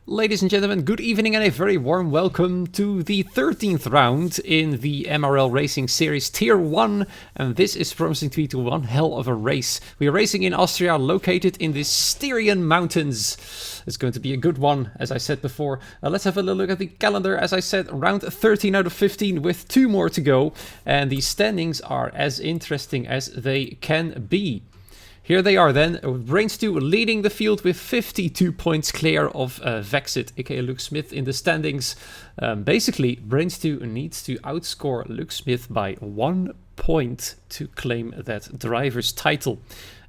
Ladies and gentlemen, good evening and a very warm welcome to the 13th round in the MRL Racing Series Tier 1, and this is promising to be one hell of a race. We are racing in Austria, located in the Styrian Mountains. It's going to be a good one, as I said before. Let's have a little look at the calendar. As I said, round 13 out of 15 with 2 more to go, and the standings are as interesting as they can be. Here they are then, Brains2 leading the field with 52 points clear of Vexit, aka Luke Smith in the standings. Basically, Brains2 needs to outscore Luke Smith by 1 point to claim that driver's title.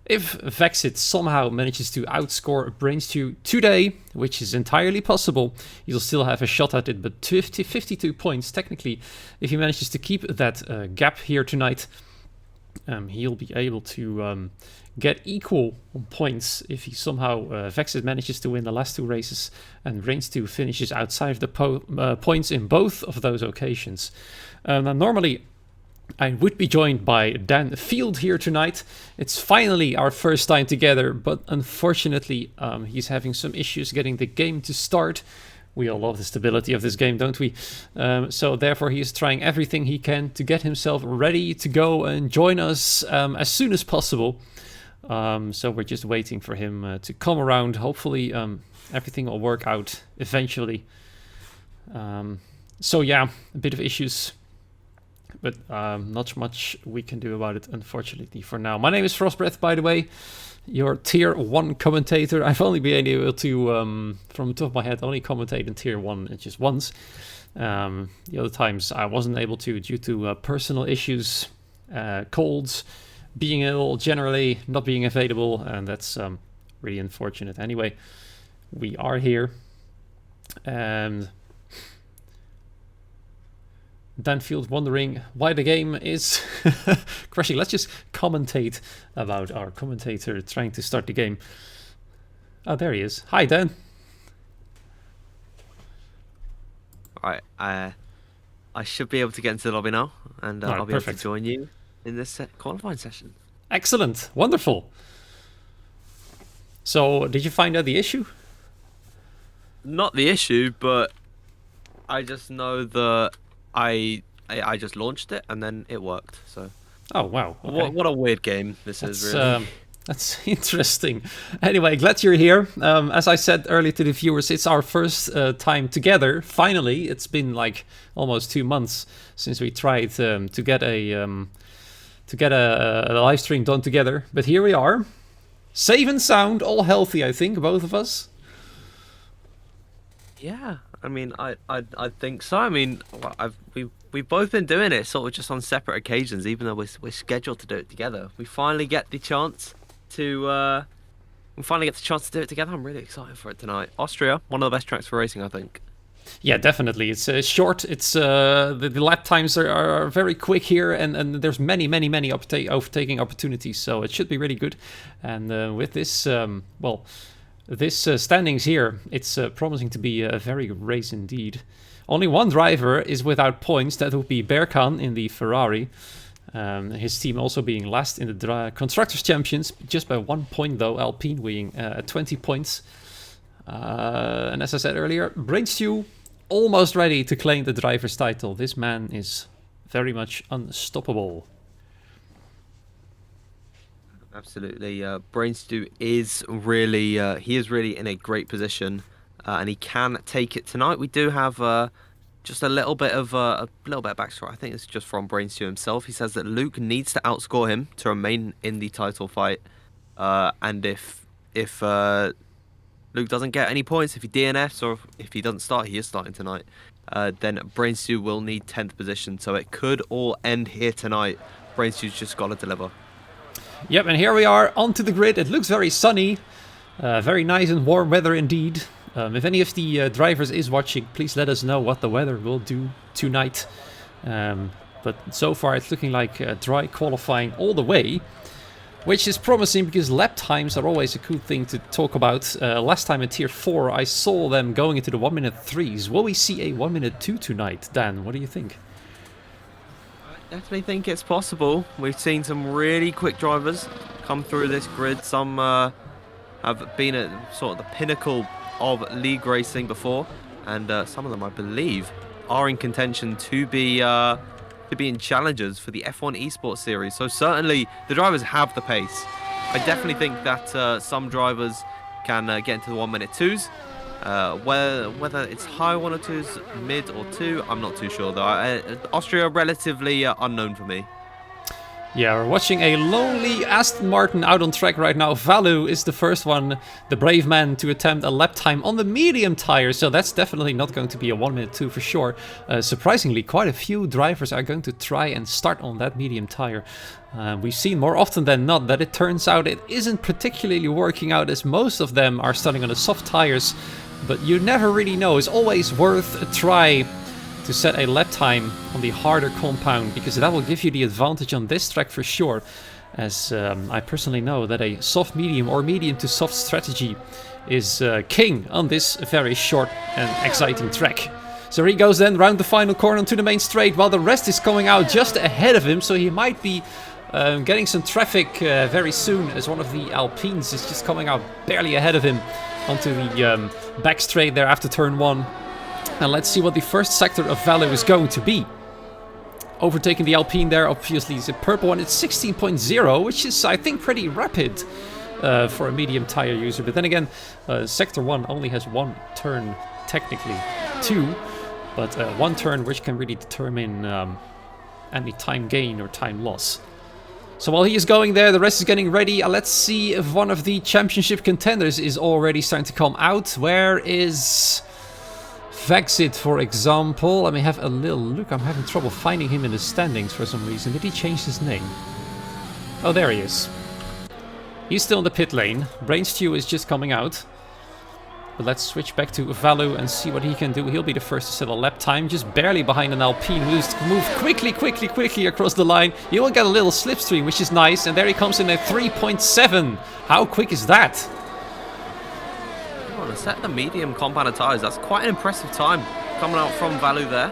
If Vexit somehow manages to outscore Brains2 today, which is entirely possible, he'll still have a shot at it, but 52 points technically, if he manages to keep that gap here tonight, he'll be able to get equal on points if he somehow Vexit manages to win the last 2 races and Brains2 finishes outside of the points in both of those occasions. Now normally I would be joined by Dan Field here tonight. It's finally our first time together, but unfortunately he's having some issues getting the game to start. We all love the stability of this game, don't we? So therefore he is trying everything he can to get himself ready to go and join us as soon as possible. So we're just waiting for him to come around. Hopefully everything will work out eventually. So yeah, a bit of issues, but not much we can do about it, unfortunately, for now. My name is Frostbreath, by the way, your Tier 1 commentator. I've only been able to, from the top of my head, only commentate in Tier 1 just once. The other times I wasn't able to due to personal issues, colds, being ill, generally not being available, and that's really unfortunate. Anyway, we are here, and Danfield wondering why the game is crashing. Let's just commentate about our commentator trying to start the game. Oh, there he is. Hi, Dan. Alright, I should be able to get into the lobby now, and I'll be able to join you in this qualifying session. Excellent. Wonderful. So, did you find out the issue? Not the issue, but I just know that I just launched it and then it worked. So. Oh wow! Okay. What a weird game this is, really. That's interesting. Anyway, glad you're here. As I said earlier to the viewers, it's our first time together. Finally, it's been like almost 2 months since we tried to get a live stream done together. But here we are, safe and sound, all healthy. I think both of us. Yeah, I mean, I think so. I mean, we've both been doing it sort of just on separate occasions, even though we're scheduled to do it together. We finally get the chance to do it together. I'm really excited for it tonight. Austria, one of the best tracks for racing, I think. Yeah, definitely. It's short. It's the lap times are very quick here, and there's many overtaking opportunities. So it should be really good. And with this, this standings here, it's promising to be a very good race indeed. Only one driver is without points. That would be Berkan in the Ferrari. His team also being last in the Constructors' Champions, just by 1 point though, Alpine being at 20 points. And as I said earlier, Brains2 almost ready to claim the driver's title. This man is very much unstoppable. Absolutely, Brains2 is really in a great position, and he can take it tonight. We do have just a little bit of backstory. I think it's just from Brains2 himself. He says that Luke needs to outscore him to remain in the title fight, and if Luke doesn't get any points, if he DNFs or if he doesn't start, he is starting tonight, then Brains2 will need 10th position. So it could all end here tonight. Brains2's just got to deliver. Yep, and here we are onto the grid. It looks very sunny, very nice and warm weather indeed. If any of the drivers is watching, please let us know what the weather will do tonight. But so far it's looking like dry qualifying all the way, which is promising because lap times are always a cool thing to talk about. Last time in Tier 4 I saw them going into the 1-minute 3s. Will we see a 1-minute 2 tonight? Dan, what do you think? I definitely think it's possible. We've seen some really quick drivers come through this grid. Some have been at sort of the pinnacle of league racing before, and some of them, I believe, are in contention to be in challengers for the F1 Esports Series. So certainly the drivers have the pace. I definitely think that some drivers can get into the 1 minute 2s. Whether it's high 1 or 2s, mid or 2, I'm not too sure though. Austria relatively unknown for me. Yeah, we're watching a lonely Aston Martin out on track right now. Valu is the first one, the brave man, to attempt a lap time on the medium tire. So that's definitely not going to be a 1 minute 2 for sure. Surprisingly, quite a few drivers are going to try and start on that medium tire. We've seen more often than not that it turns out it isn't particularly working out, as most of them are starting on the soft tires. But you never really know. It's always worth a try to set a lap time on the harder compound, because that will give you the advantage on this track for sure, as I personally know that a soft medium or medium to soft strategy is king on this very short and exciting track. So he goes then round the final corner onto the main straight, while the rest is coming out just ahead of him, so he might be getting some traffic very soon, as one of the Alpines is just coming out barely ahead of him onto the back straight there after turn 1. And let's see what the first sector of Valu is going to be. Overtaking the Alpine there, obviously, is a purple one. It's 16.0, which is, I think, pretty rapid for a medium tire user. But then again, sector 1 only has 1 turn, technically 2. But 1 turn which can really determine any time gain or time loss. So while he is going there, the rest is getting ready. Let's see if one of the championship contenders is already starting to come out. Where is Vexit, for example? Let me have a little look. I'm having trouble finding him in the standings for some reason. Did he change his name? Oh, there he is. He's still in the pit lane. Brainstew is just coming out. But let's switch back to Valu and see what he can do. He'll be the first to set a lap time, just barely behind an Alpine who's moved quickly across the line. He will get a little slipstream, which is nice. And there he comes in at 3.7. How quick is that? To set the medium compound tires, that's quite an impressive time coming out from Valu there.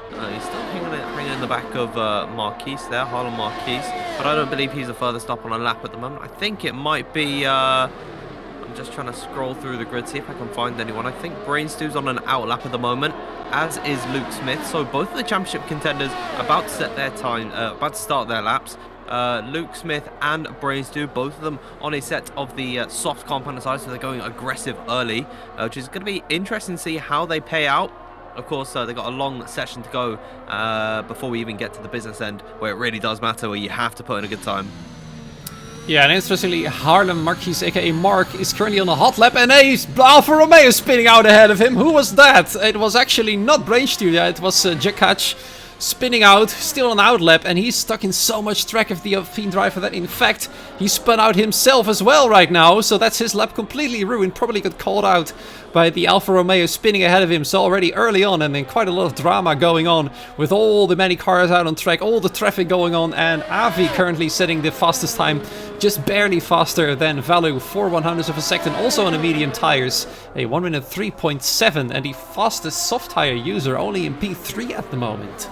He's still hanging in the back of Marquise there, Harlan Marquise, but I don't believe he's the furthest up on a lap at the moment. I think it might be, I'm just trying to scroll through the grid, see if I can find anyone. I think Brainstew's on an out lap at the moment, as is Luke Smith. So both of the championship contenders about to set their time, about to start their laps. Luke Smith and Brainstew, both of them on a set of the soft compound tires, so they're going aggressive early, which is going to be interesting to see how they pay out. Of course, they've got a long session to go before we even get to the business end, where it really does matter, where you have to put in a good time. Yeah, and interestingly, Harlem Marquis, aka Mark, is currently on a hot lap, and a Alfa Romeo spinning out ahead of him. Who was that? It was actually not Brainstew, yeah, it was Jakach. Spinning out, still on outlap, and he's stuck in so much track of the Alpine driver that in fact he spun out himself as well right now, so that's his lap completely ruined. Probably got called out by the Alfa Romeo spinning ahead of him, so already early on, and then quite a lot of drama going on with all the many cars out on track, all the traffic going on, and Avi currently setting the fastest time, just barely faster than Valu, 4/100ths of a second, also on the medium tires, a 1 minute 3.7, and the fastest soft tire user only in P3 at the moment.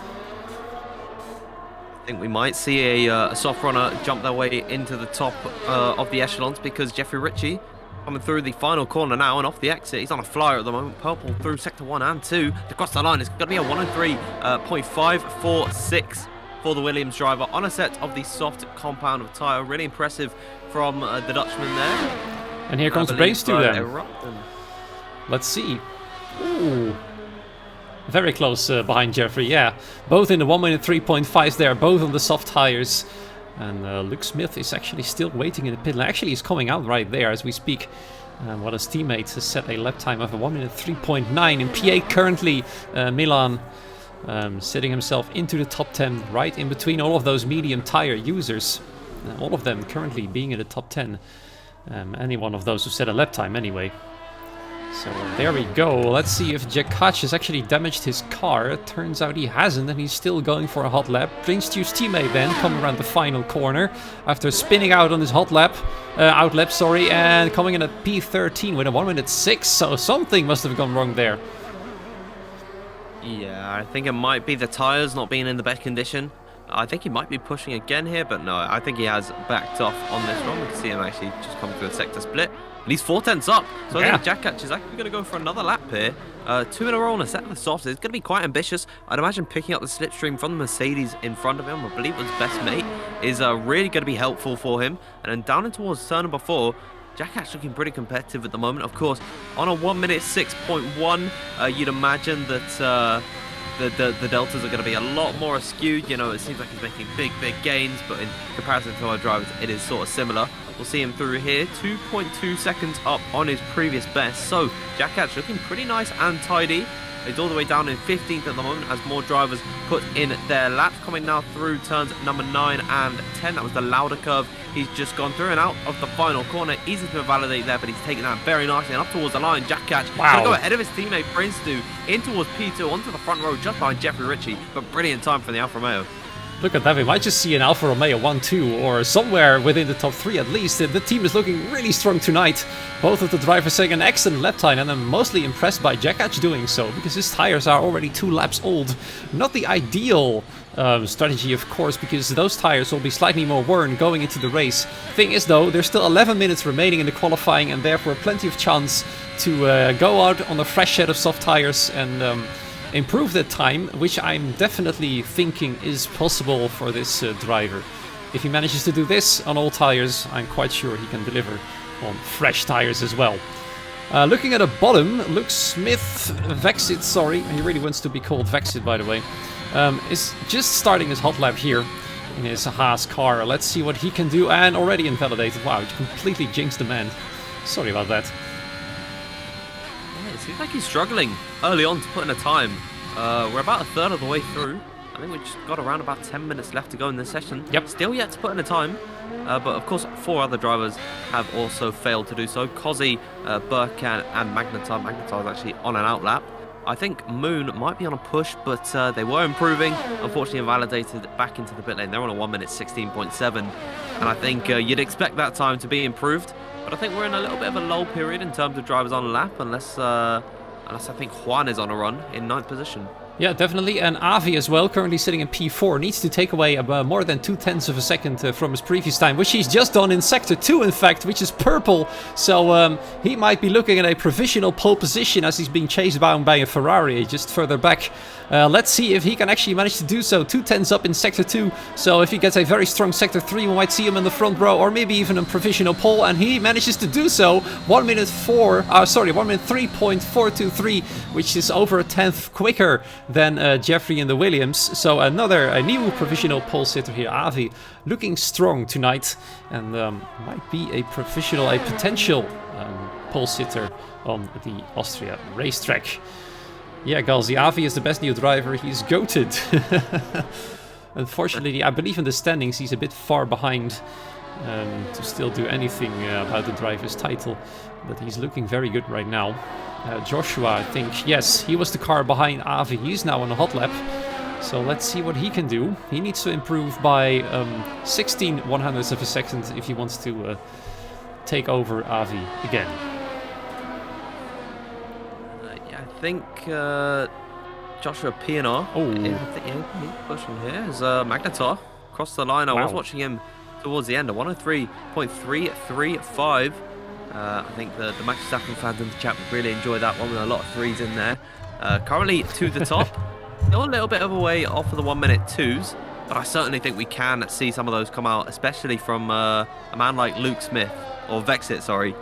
I think we might see a soft runner jump their way into the top of the echelons, because Jeffrey Ritchie coming through the final corner now and off the exit. He's on a flyer at the moment. Purple through sector 1 and 2. Across the line, it's going to be a 103.546 for the Williams driver on a set of the soft compound of tyre. Really impressive from the Dutchman there. And here comes Brainstew then. Let's see. Ooh. Very close behind Jeffrey, yeah. Both in the 1 minute 3.5s there, both on the soft tires. And Luke Smith is actually still waiting in the pit lane. Actually, he's coming out right there as we speak. While his teammates has set a lap time of a 1 minute 3.9. In P8 currently, Milan sitting himself into the top 10, right in between all of those medium tire users. All of them currently being in the top 10. Any one of those who set a lap time anyway. So there we go. Let's see if Jakach has actually damaged his car. It turns out he hasn't, and he's still going for a hot lap. Brainstew's teammate then coming around the final corner after spinning out on his hot lap, outlap, sorry, and coming in at P13 with a 1 minute 6. So something must have gone wrong there. Yeah, I think it might be the tires not being in the best condition. I think he might be pushing again here, but no, I think he has backed off on this one. We can see him actually just come through a sector split. And he's 4/10 up. So I think Jack Hatch is actually going to go for another lap here. 2 in a row on a set of the softs. It's going to be quite ambitious. I'd imagine picking up the slipstream from the Mercedes in front of him, I believe it was best mate, is really going to be helpful for him. And then down in towards turn number 4, Jack Hatch looking pretty competitive at the moment. Of course, on a 1 minute 6.1, you'd imagine that the deltas are going to be a lot more skewed. You know, it seems like he's making big gains, but in comparison to our drivers, it is sort of similar. We'll see him through here, 2.2 seconds up on his previous best. So Jack Hatch looking pretty nice and tidy. He's all the way down in 15th at the moment as more drivers put in their laps. Coming now through turns number 9 and 10. That was the louder curve. He's just gone through and out of the final corner. Easy to validate there, but he's taking that very nicely. And up towards the line, Jack Hatch going to go ahead of his teammate Brainstew in towards P2 onto the front row just behind Jeffrey Ritchie. But brilliant time from the Alfa Romeo. Look at that, we might just see an Alfa Romeo 1-2 or somewhere within the top 3 at least. The team is looking really strong tonight. Both of the drivers saying an excellent lap time, and I'm mostly impressed by Jack Hatch doing so, because his tires are already 2 laps old. Not the ideal strategy, of course, because those tires will be slightly more worn going into the race. Thing is though, there's still 11 minutes remaining in the qualifying, and therefore plenty of chance to go out on a fresh set of soft tires and improve that time, which I'm definitely thinking is possible for this driver. If he manages to do this on all tires, I'm quite sure he can deliver on fresh tires as well. Looking at the bottom, Luke Smith, Vexit, sorry, he really wants to be called Vexit by the way, is just starting his hot lap here in his Haas car. Let's see what he can do, and already invalidated. Wow, he completely jinxed the man. Sorry about that. It seems like he's struggling early on to put in a time. We're about a third of the way through. I think we've just got around about 10 minutes left to go in this session. Yep. Still yet to put in a time. But of course, 4 other drivers have also failed to do so. Kozzy, Burkan and Magnetar. Magnetar is actually on an outlap. I think Moon might be on a push, but they were improving. Unfortunately, invalidated back into the pit lane. They're on a 1 minute 16.7. And I think you'd expect that time to be improved. But I think we're in a little bit of a lull period in terms of drivers on lap, unless I think Juan is on a run in 9th position. Yeah, definitely. And Avi as well, currently sitting in P4, needs to take away more than 0.2 of a second from his previous time, which he's just done in Sector 2, in fact, which is purple. So he might be looking at a provisional pole position as he's being chased down by a Ferrari just further back. Let's see if he can actually manage to do so. 0.2 up in Sector 2. So if he gets a very strong Sector 3, we might see him in the front row, or maybe even a provisional pole, and he manages to do so. 1 minute 3.423, which is over a 10th quicker than Jeffrey in the Williams. So a new provisional pole sitter here, Avi, looking strong tonight, and might be a potential pole sitter on the Austria racetrack. Yeah, guys, the Avi is the best new driver. He's goated. Unfortunately, I believe in the standings he's a bit far behind to still do anything about the driver's title, but he's looking very good right now. Joshua, I think, yes, he was the car behind Avi. He's now on a hot lap, so let's see what he can do. He needs to improve by 16/100ths of a second if he wants to take over Avi again. I think Joshua Pienaar he's pushing here as Magnetar across the line. I was watching him towards the end, a 103.335. I think the Max Verstappen fans in the chat would really enjoy that one with a lot of 3s in there. Currently to the top, still a little bit of a way off of the 1 minute 2s, but I certainly think we can see some of those come out, especially from a man like Luke Smith, or Vexit, sorry.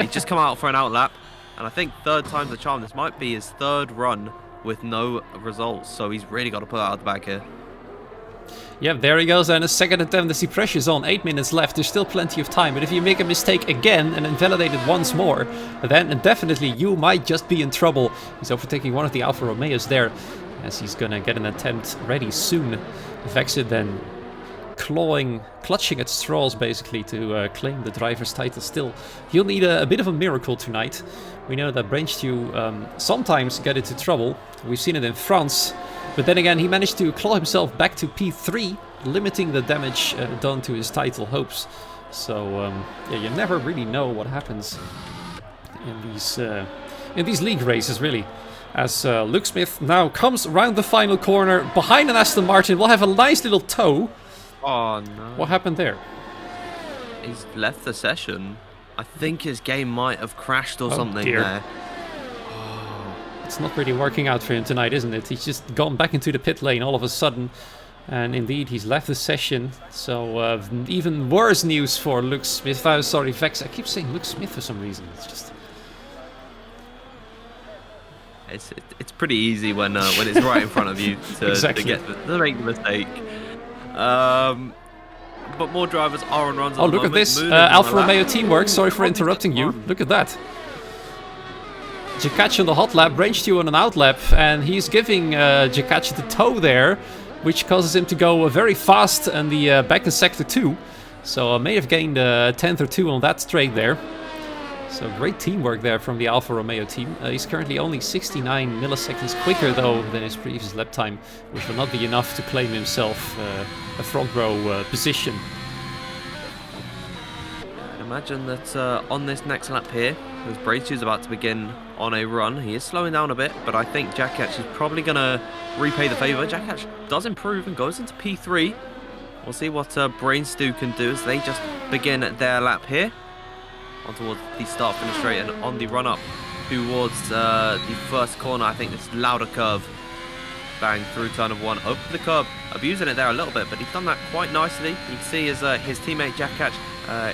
He's just come out for an outlap, and I think 3rd time's the charm. This might be his 3rd run with no results, so he's really got to put it out of the bag here. Yep, there he goes, and a second attempt as he pressure's on. 8 minutes left, there's still plenty of time, but if you make a mistake again and invalidate it once more, then definitely you might just be in trouble. He's overtaking one of the Alfa Romeos there, as he's gonna get an attempt ready soon. Vexit then clutching at straws basically to claim the driver's title still. He'll need a bit of a miracle tonight. We know that Brainstew sometimes get into trouble. We've seen it in France. But then again, he managed to claw himself back to P3, limiting the damage done to his title hopes. So, yeah, you never really know what happens in these league races, really. As Luke Smith now comes around the final corner behind an Aston Martin. We'll have a nice little tow. Oh no. What happened there? He's left the session. I think his game might have crashed or something dear. there. It's not really working out for him tonight, isn't it? He's just gone back into the pit lane all of a sudden. And indeed, he's left the session. So even worse news for Luke Smith. Sorry, Vex. I keep saying Luke Smith for some reason. It's just... It's pretty easy when it's right in front of you to, exactly. to make the mistake. But more drivers are on runs. Oh, look at this. Alfa Romeo teamwork. Sorry for interrupting you. Look at that. Jakac on the hot lap, Range2 on an out lap, and he's giving Jakac the tow there, which causes him to go very fast and the back in sector 2. So may have gained a 10th or 2 on that straight there. So great teamwork there from the Alfa Romeo team. He's currently only 69 milliseconds quicker though than his previous lap time, which will not be enough to claim himself a front row position. Imagine that on this next lap here, as Braytu is about to begin on a run, he is slowing down a bit, but I think Jakac is probably going to repay the favour. Jakac does improve and goes into P3. We'll see what Brainstew can do as they just begin their lap here. On towards the start-finish straight and on the run-up towards the first corner. I think this louder curve. Bang through turn of 1, over the curb, abusing it there a little bit, but he's done that quite nicely. You can see as his teammate Jakac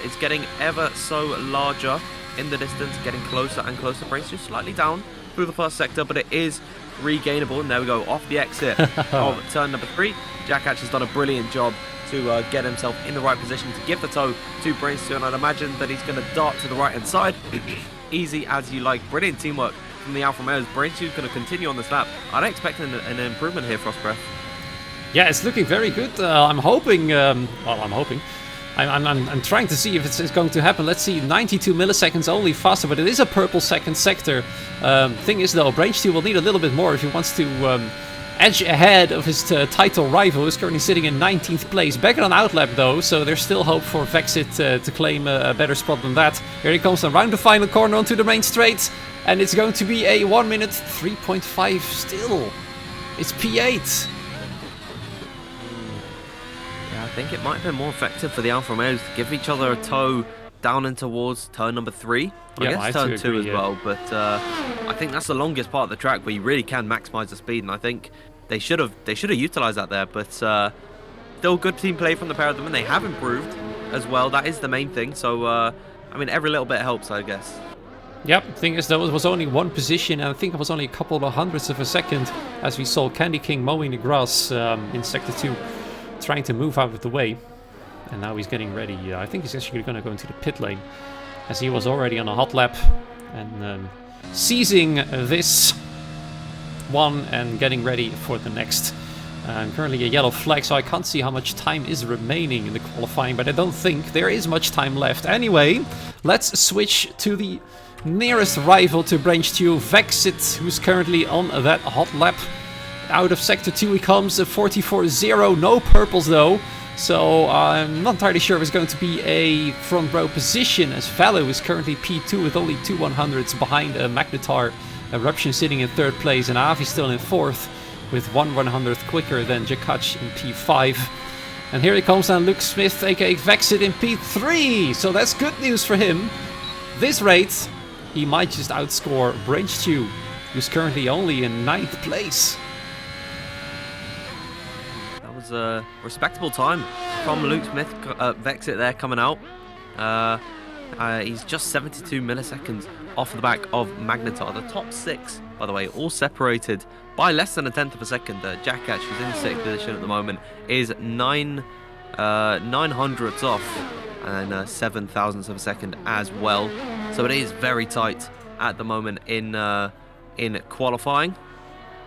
is getting ever so larger in the distance, getting closer and closer. Brainstew slightly down through the first sector, but it is regainable. And there we go, off the exit of turn number 3. Jakac has done a brilliant job to get himself in the right position to give the tow to Brainstew, and I'd imagine that he's going to dart to the right-hand side. Easy as you like. Brilliant teamwork from the Alfa Romeos. Brainstew's going to continue on this lap. I'd expect an improvement here, Frostbreath. Yeah, it's looking very good. I'm hoping... well, I'm hoping. I'm trying to see if it's going to happen. Let's see, 92 milliseconds only faster, but it is a purple second sector. Thing is, though, Brainstew will need a little bit more if he wants to... edge ahead of his title rival, who's currently sitting in 19th place. Back on outlap though, so there's still hope for Vexit to claim a better spot than that. Here he comes around the final corner onto the main straight, and it's going to be a 1 minute 3.5 still. It's P8. Yeah, I think it might have been more effective for the Alfa Romeos to give each other a tow down and towards turn number 3. I guess turn 2 as well, but I think that's the longest part of the track where you really can maximise the speed, and I think they should have utilised that there. But still good team play from the pair of them, and they have improved as well. That is the main thing. So I mean, every little bit helps, I guess. Yep, thing is, though, it was only one position, and I think it was only a couple of hundredths of a second as we saw Candy King mowing the grass in sector 2, trying to move out of the way. And now he's getting ready. I think he's actually going to go into the pit lane, as he was already on a hot lap, and seizing this one and getting ready for the next. Currently a yellow flag, so I can't see how much time is remaining in the qualifying, but I don't think there is much time left. Anyway, let's switch to the nearest rival to Brainstew, Vexit, who's currently on that hot lap. Out of sector 2 he comes, a 44-0, no purples though. So I'm not entirely sure if it's going to be a front row position, as Valou is currently P2 with only 2 100ths behind Magnetar. Eruption sitting in 3rd place, and Avi still in 4th with 1 100th quicker than Jakac in P5. And here he comes now, Luke Smith, aka Vexit, in P3. So that's good news for him. This rate, he might just outscore Brainstew, who's currently only in 9th place. A respectable time from Luke Smith. Vexit there coming out. He's just 72 milliseconds off the back of Magnetar. The top 6, by the way, all separated by less than a 10th of a second. Jakac, who's in 6th position at the moment, is 9 900ths off, and 7 thousandths of a second as well. So it is very tight at the moment in qualifying,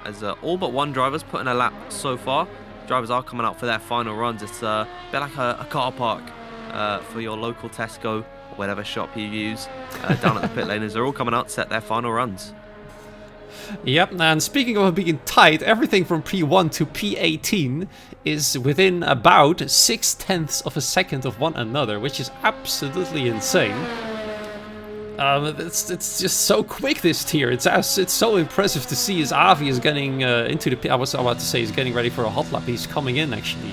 as all but one driver's put in a lap so far. Drivers are coming out for their final runs. It's a bit like a car park for your local Tesco or whatever shop you use down at the pit lane, as they're all coming out to set their final runs. Yep, and speaking of being tight, everything from P1 to P18 is within about 0.6 of a second of one another, which is absolutely insane. It's just so quick, this tier. It's so impressive to see as Avi is getting into the pit. I was about to say he's getting ready for a hot lap. He's coming in actually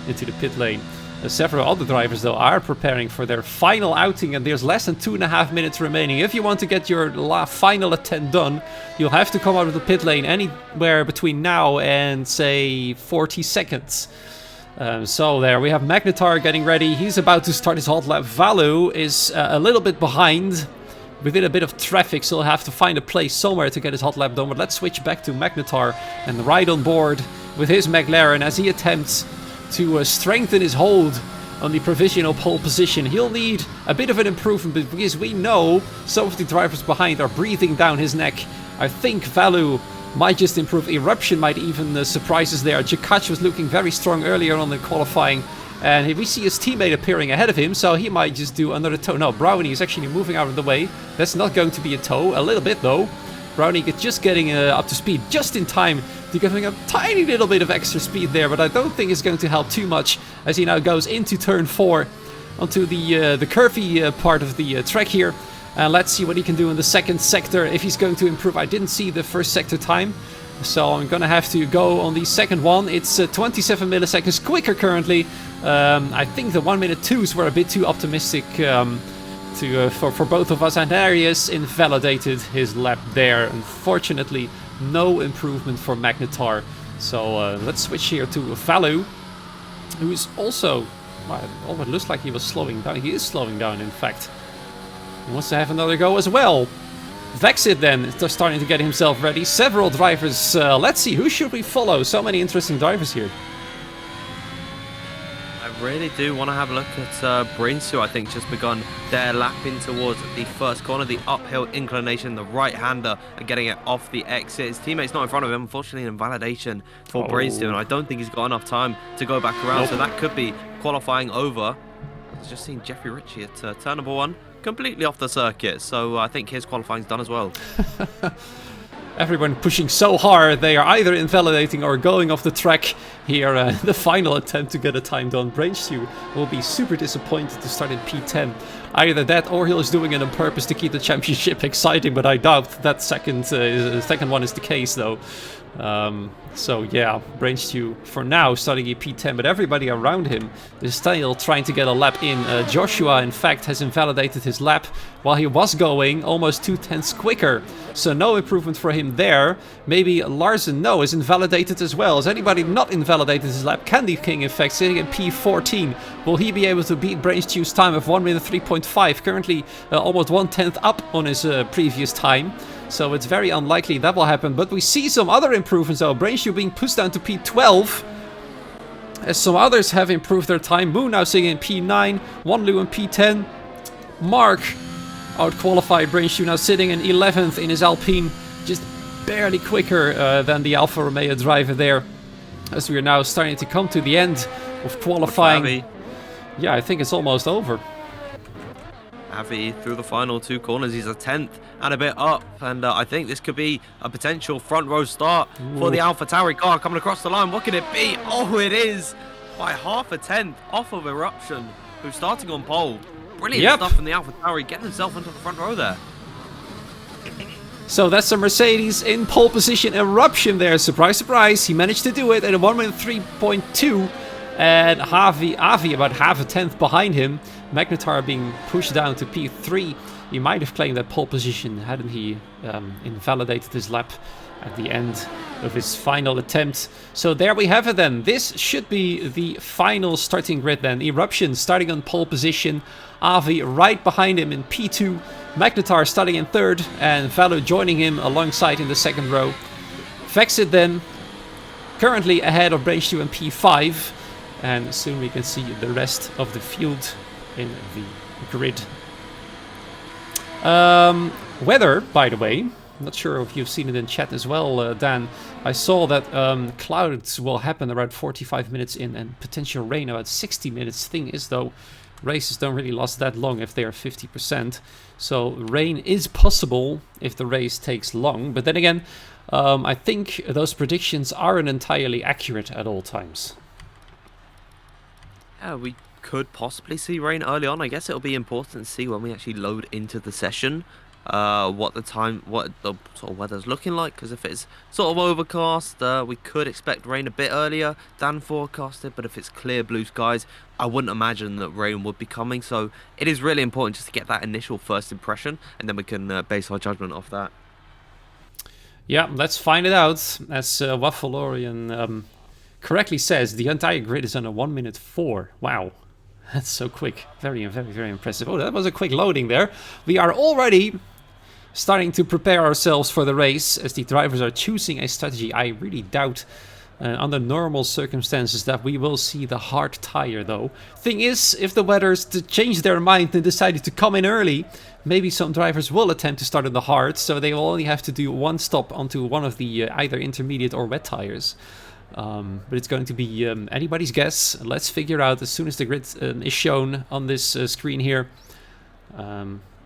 into the pit lane. Several other drivers though are preparing for their final outing, and there's less than 2.5 minutes remaining. If you want to get your final attempt done, you'll have to come out of the pit lane anywhere between now and say 40 seconds. So there we have Magnetar getting ready. He's about to start his hot lap. Valu is a little bit behind. Within a bit of traffic, so he'll have to find a place somewhere to get his hot lap done. But let's switch back to Magnetar and ride on board with his McLaren as he attempts to strengthen his hold on the provisional pole position. He'll need a bit of an improvement because we know some of the drivers behind are breathing down his neck. I think Valu might just improve. Eruption might even surprise us there. Jakach was looking very strong earlier on in qualifying. And we see his teammate appearing ahead of him, so he might just do another tow. No, Brownie is actually moving out of the way. That's not going to be a tow. A little bit, though. Brownie just getting up to speed just in time to give him a tiny little bit of extra speed there, but I don't think it's going to help too much as he now goes into turn 4 onto the curvy part of the track here. And let's see what he can do in the second sector, if he's going to improve. I didn't see the first sector time, so I'm gonna have to go on the second one. It's 27 milliseconds quicker currently. I think the 1 minute 2s were a bit too optimistic for both of us, and Arius invalidated his lap there. Unfortunately, no improvement for Magnetar. So let's switch here to Valu, who is also, well, it almost looks like he was slowing down. He is slowing down, in fact. He wants to have another go as well. Vexit then is starting to get himself ready. Several drivers. Let's see, who should we follow? So many interesting drivers here. I really do want to have a look at Brainsu. I think just begun their lapping towards the first corner, the uphill inclination, the right-hander, and getting it off the exit. His teammate's not in front of him, unfortunately, an invalidation for Brainsu, and I don't think he's got enough time to go back around, so that could be qualifying over. I've just seen Jeffrey Ritchie at turn number 1. Completely off the circuit, so I think his qualifying's done as well. Everyone pushing so hard, they are either invalidating or going off the track here. The final attempt to get a time done. Brainstew will be super disappointed to start in P10. Either that or he's doing it on purpose to keep the championship exciting, but I doubt that second one is the case though. So yeah, Brainstew for now starting in P10, but everybody around him is still trying to get a lap in. Joshua, in fact, has invalidated his lap while he was going almost 2/10 quicker. So no improvement for him there. Maybe Larsen, no, is invalidated as well. Has anybody not invalidated his lap? Candy King, in fact, sitting at P14. Will he be able to beat Brainstew's time of 1 minute 3.5? Currently almost 1/10 up on his previous time. So it's very unlikely that will happen. But we see some other improvements though. Brainstew being pushed down to P12. As some others have improved their time. Moon now sitting in P9. Wanlu in P10. Mark out-qualified Brainstew, now sitting in 11th in his Alpine. Just barely quicker than the Alfa Romeo driver there. As we are now starting to come to the end of qualifying. Yeah, I think it's almost over. Avi through the final 2 corners, he's a 10th and a bit up, and I think this could be a potential front row start for the AlphaTauri car coming across the line. What can it be? Oh, it is by half a 10th off of Eruption, who's starting on pole. Brilliant stuff from the AlphaTauri, getting himself into the front row there. So that's a Mercedes in pole position. Eruption there, surprise, surprise. He managed to do it at a 1 minute 3.2, and Avi about half a 10th behind him. Magnetar being pushed down to P3. He might have claimed that pole position, hadn't he invalidated his lap at the end of his final attempt. So there we have it then. This should be the final starting grid then. Eruption starting on pole position. Avi right behind him in P2. Magnetar starting in 3rd. And Valu joining him alongside in the 2nd row. Vexit then currently ahead of Brainstew in P5. And soon we can see the rest of the field in the grid. Weather, by the way, I'm not sure if you've seen it in chat as well, Dan. I saw that clouds will happen around 45 minutes in and potential rain about 60 minutes. Thing is though, races don't really last that long if they are 50%. So rain is possible if the race takes long. But then again, I think those predictions aren't entirely accurate at all times. Yeah, we could possibly see rain early on. I guess it'll be important to see when we actually load into the session, what the sort of weather's looking like. Because if it's sort of overcast, we could expect rain a bit earlier than forecasted. But if it's clear blue skies, I wouldn't imagine that rain would be coming. So it is really important just to get that initial first impression, and then we can base our judgment off that. Yeah, let's find it out. As Waffleorian correctly says, the entire grid is under 1 minute 4. Wow. That's so quick. Very, very, very impressive. Oh, that was a quick loading there. We are already starting to prepare ourselves for the race as the drivers are choosing a strategy. I really doubt under normal circumstances that we will see the hard tire though. Thing is, if the weathers to change their mind and decided to come in early, maybe some drivers will attempt to start on the hard, so they will only have to do one stop onto one of the either intermediate or wet tires. But it's going to be anybody's guess. Let's figure out as soon as the grid is shown on this screen here.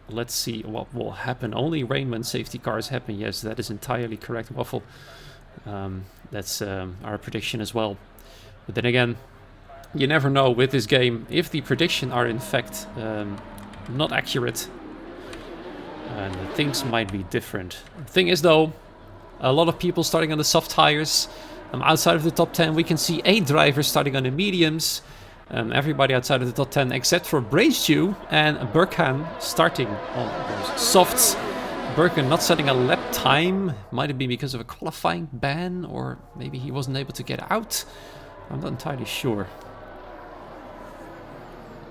Let's see what will happen. Only rain when safety cars happen. Yes, that is entirely correct, Waffle. That's our prediction as well. But then again, you never know with this game if the predictions are in fact not accurate. And things might be different. The thing is though, a lot of people starting on the soft tires. Outside of the top 10, we can see 8 drivers starting on the mediums. Everybody outside of the top 10 except for Brainstew and Burkhan starting on those softs. Burkhan not setting a lap time. Might have been because of a qualifying ban, or maybe he wasn't able to get out. I'm not entirely sure.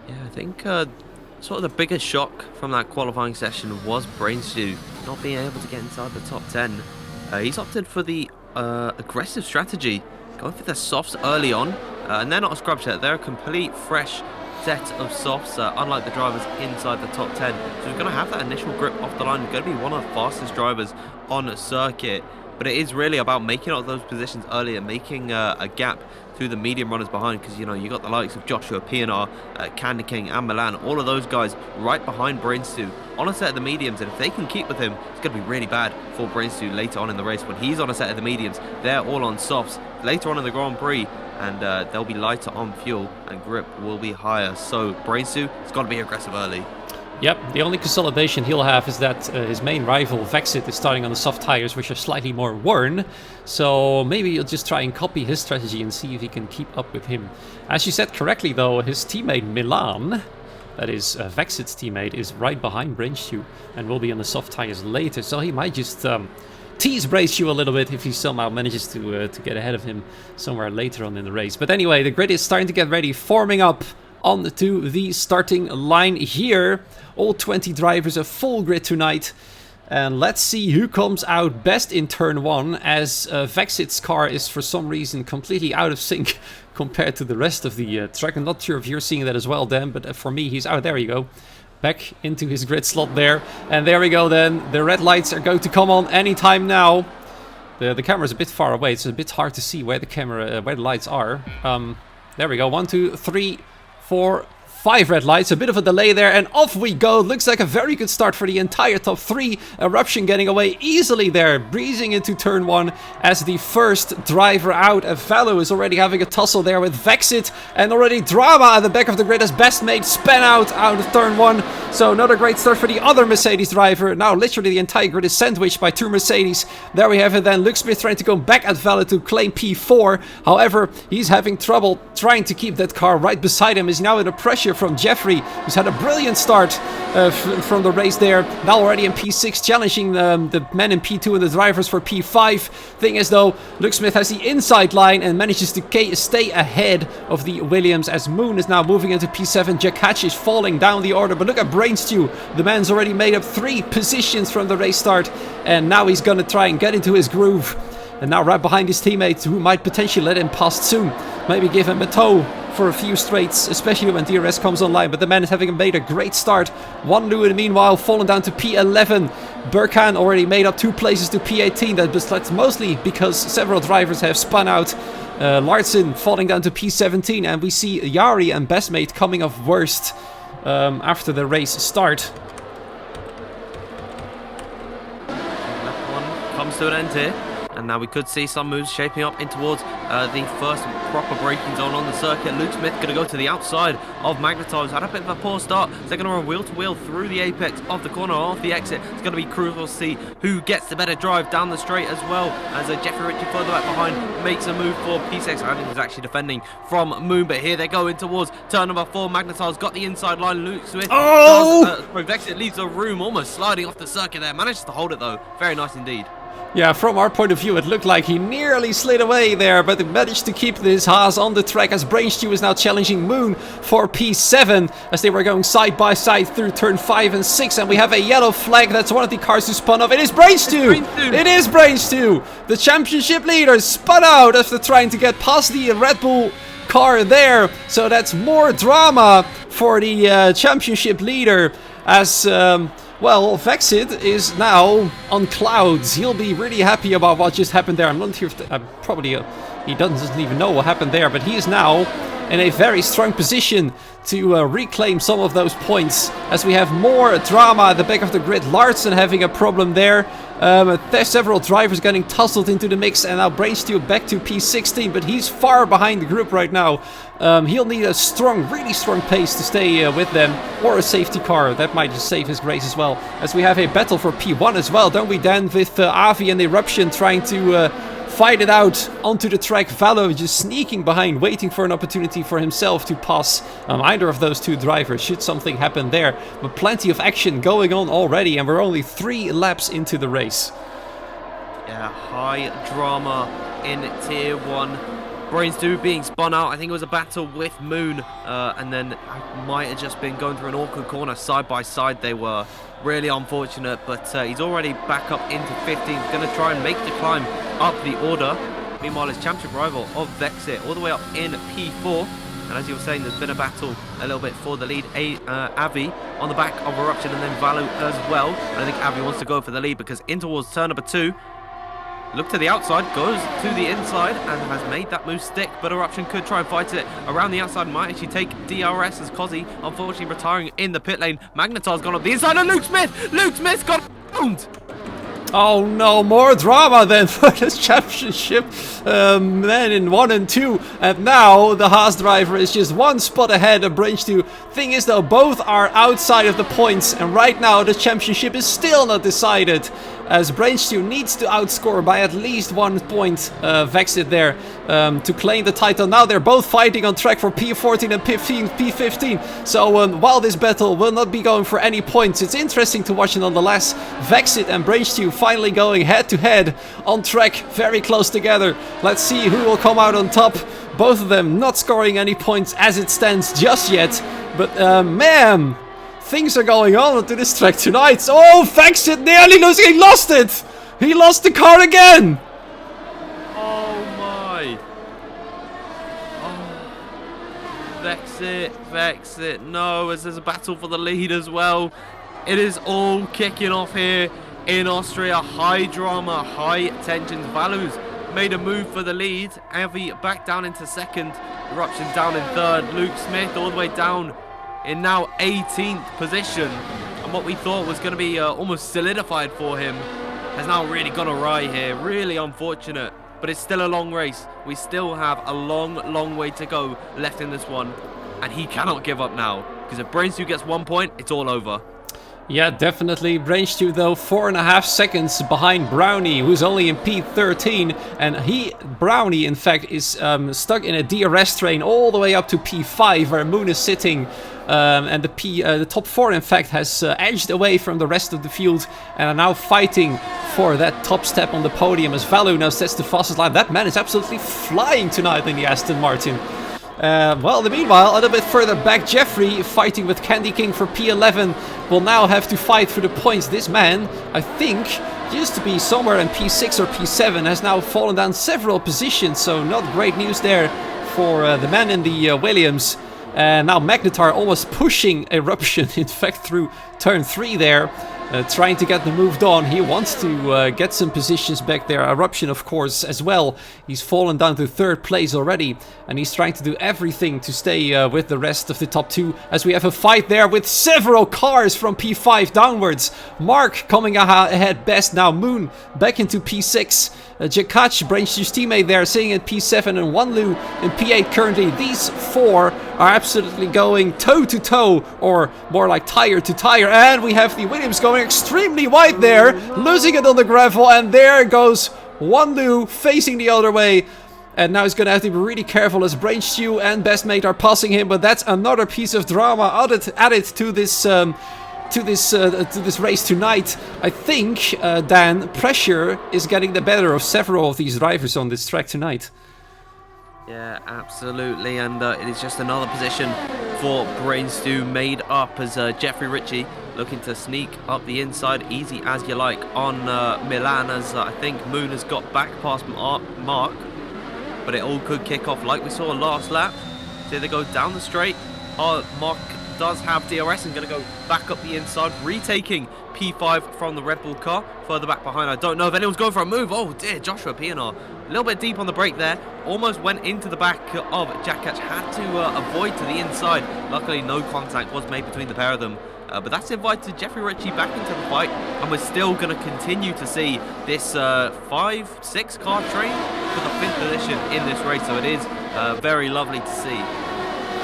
Yeah, I think sort of the biggest shock from that qualifying session was Brainstew not being able to get inside the top 10. He's opted for the aggressive strategy, going for the softs early on, and they're not a scrub set, they're a complete fresh set of softs, unlike the drivers inside the top 10. So we're going to have that initial grip off the line. We're going to be one of the fastest drivers on a circuit, but it is really about making out those positions early and making a gap through the medium runners behind, because you know you got the likes of Joshua, P&R, Candy King and Milan, all of those guys right behind Brainstew on a set of the mediums, and if they can keep with him, it's going to be really bad for Brainstew later on in the race. When he's on a set of the mediums, they're all on softs later on in the Grand Prix, and they'll be lighter on fuel and grip will be higher. So Brainstew has got to be aggressive early. Yep, the only consolidation he'll have is that his main rival, Vexit, is starting on the soft tires, which are slightly more worn. So maybe he'll just try and copy his strategy and see if he can keep up with him. As you said correctly, though, his teammate Milan, that is Vexit's teammate, is right behind Brainstew and will be on the soft tires later. So he might just tease Brainstew a little bit if he somehow manages to get ahead of him somewhere later on in the race. But anyway, the grid is starting to get ready, forming up onto the starting line here. All 20 drivers, a full grid tonight. And let's see who comes out best in turn 1, as Vexit's car is for some reason completely out of sync compared to the rest of the track. I'm not sure if you're seeing that as well, Dan, but for me, he's out. There you go. Back into his grid slot there. And there we go then. The red lights are going to come on anytime now. The camera's a bit far away. It's a bit hard to see where the lights are. There we go. 1, 2, 3, 4, 5 red lights, a bit of a delay there, and off we go. Looks like a very good start for the entire top 3. Eruption getting away easily there, breezing into turn 1 as the first driver out. Valo is already having a tussle there with Vexit, and already drama at the back of the grid as Bestmate span out of turn 1. So another great start for the other Mercedes driver. Now literally the entire grid is sandwiched by 2 Mercedes. There we have it then. Luke Smith trying to go back at Valo to claim P4. However, he's having trouble trying to keep that car right beside him. He's now under pressure from Jeffrey, who's had a brilliant start from the race there. Now already in P6, challenging the men in P2 and the drivers for P5. Thing is though, Luke Smith has the inside line and manages to stay ahead of the Williams, as Moon is now moving into P7. Jack Hatch is falling down the order, but look at Brainstew. The man's already made up 3 positions from the race start, and now he's going to try and get into his groove. And now right behind his teammates, who might potentially let him pass soon. Maybe give him a tow for a few straights, especially when DRS comes online. But the man is having made a great start. One Lewin, meanwhile, fallen down to P11. Burkhan already made up 2 places to P18. That's mostly because several drivers have spun out. Larson falling down to P17. And we see Yari and Bestmate coming off worst after the race start. That one comes to an end here. And And now we could see some moves shaping up in towards the first proper braking zone on the circuit. Luke Smith going to go to the outside of Magnetar, who's had a bit of a poor start. So they're going to run wheel to wheel through the apex of the corner off the exit. It's going to be crucial to see who gets the better drive down the straight as well, as Jeffrey Ritchie further back behind makes a move for P6. I think he's actually defending from Moon, but here they're going towards turn number 4. Magnetar's got the inside line. Luke Smith Vexit leaves the room, almost sliding off the circuit there. Manages to hold it though. Very nice indeed. Yeah, from our point of view, it looked like he nearly slid away there, but he managed to keep this Haas on the track as Brainstew is now challenging Moon for P7 as they were going side by side through turn 5 and 6, and we have a yellow flag. That's one of the cars who spun off. It is Brainstew! It is Brainstew! The championship leader spun out after trying to get past the Red Bull car there, so that's more drama for the championship leader as... well, Vexit is now on clouds. He'll be really happy about what just happened there. I'm not here. Probably he doesn't even know what happened there, but he is now in a very strong position to reclaim some of those points. As we have more drama at the back of the grid. Larson having a problem there. There's several drivers getting tussled into the mix, and now Brainsteel back to P16, but he's far behind the group right now. He'll need a strong, really strong pace to stay with them, or a safety car. That might just save his grace as well. As we have a battle for P1 as well, don't we, Dan? With Avi and Eruption trying to fight it out onto the track. Valo just sneaking behind, waiting for an opportunity for himself to pass either of those two drivers, should something happen there. But plenty of action going on already, and we're only 3 laps into the race. Yeah, high drama in Tier 1. Brainstew being spun out. I think it was a battle with Moon, and then I might have just been going through an awkward corner. Side by side they were. Really unfortunate, but he's already back up into 15th. Going to try and make the climb up the order. Meanwhile, his championship rival of Vexit all the way up in P4. And as you were saying, there's been a battle a little bit for the lead. Avi on the back of Eruption, and then Valu as well. And I think Avi wants to go for the lead because in towards turn number 2. Look to the outside, goes to the inside and has made that move stick, but Eruption could try and fight it around the outside, might actually take DRS as Cozzy unfortunately retiring in the pit lane. Magnetar's gone up the inside and Luke Smith's got owned! Oh no, more drama then for this championship. Then in 1 and 2, and now the Haas driver is just 1 spot ahead of Brainstew. Thing is though, both are outside of the points, and right now the championship is still not decided, as Brainstew needs to outscore by at least 1 point Vexit there to claim the title. Now they're both fighting on track for P14 and P15. So while this battle will not be going for any points, it's interesting to watch nonetheless. Vexit and Brainstew finally going head to head on track, very close together. Let's see who will come out on top. Both of them not scoring any points as it stands just yet. But man, things are going on onto this track tonight. Oh, Vexit nearly losing. He lost it. He lost the car again. Oh my. Oh. Vexit. No, as there's a battle for the lead as well. It is all kicking off here in Austria. High drama, high tensions. Valu's made a move for the lead. Avi back down into 2nd. Eruption down in 3rd. Luke Smith all the way down in now 18th position. And what we thought was going to be almost solidified for him has now really gone awry here. Really unfortunate. But it's still a long race. We still have a long way to go left in this one. And he cannot give up now. Because if Brainstew gets 1 point, it's all over. Yeah, definitely. Brainstew though 4.5 seconds behind Brownie, who's only in P13, and Brownie in fact is stuck in a DRS train all the way up to P5 where Moon is sitting, and the top 4 in fact has edged away from the rest of the field and are now fighting for that top step on the podium as Valu now sets the fastest line. That man is absolutely flying tonight in the Aston Martin. Well, meanwhile, a little bit further back, Jeffrey fighting with Candy King for P11 will now have to fight for the points. This man, I think, used to be somewhere in P6 or P7, has now fallen down several positions, so not great news there for the man in the Williams. Now Magnetar almost pushing Eruption, in fact, through turn 3 there. Trying to get them moved on. He wants to get some positions back there. Eruption, of course, as well. He's fallen down to 3rd place already. And he's trying to do everything to stay with the rest of the top 2. As we have a fight there with several cars from P5 downwards. Mark coming ahead best now. Moon back into P6. Jakach, Brainstew's teammate there, sitting in P7, and Wanlu in P8 currently. These four are absolutely going toe-to-toe, or more like tire to tire. And we have the Williams going extremely wide there, losing it on the gravel, and there goes Wanlu facing the other way. And now he's going to have to be really careful as Brainstew and Bestmate are passing him, but that's another piece of drama added to this race tonight. I think, Dan, pressure is getting the better of several of these drivers on this track tonight. Yeah, absolutely, and it is just another position for Brainstew made up as Jeffrey Ritchie looking to sneak up the inside, easy as you like, on Milan, as I think Moon has got back past Mark, but it all could kick off like we saw last lap. So they go down the straight. Mark does have DRS and going to go back up the inside, retaking P5 from the Red Bull car further back behind. I don't know if anyone's going for a move. Oh dear, Joshua P&R a little bit deep on the brake there, almost went into the back of Jakach, had to avoid to the inside. Luckily no contact was made between the pair of them, but that's invited Jeffrey Ritchie back into the fight, and we're still going to continue to see this 5-6 car train for the 5th position in this race, so it is very lovely to see.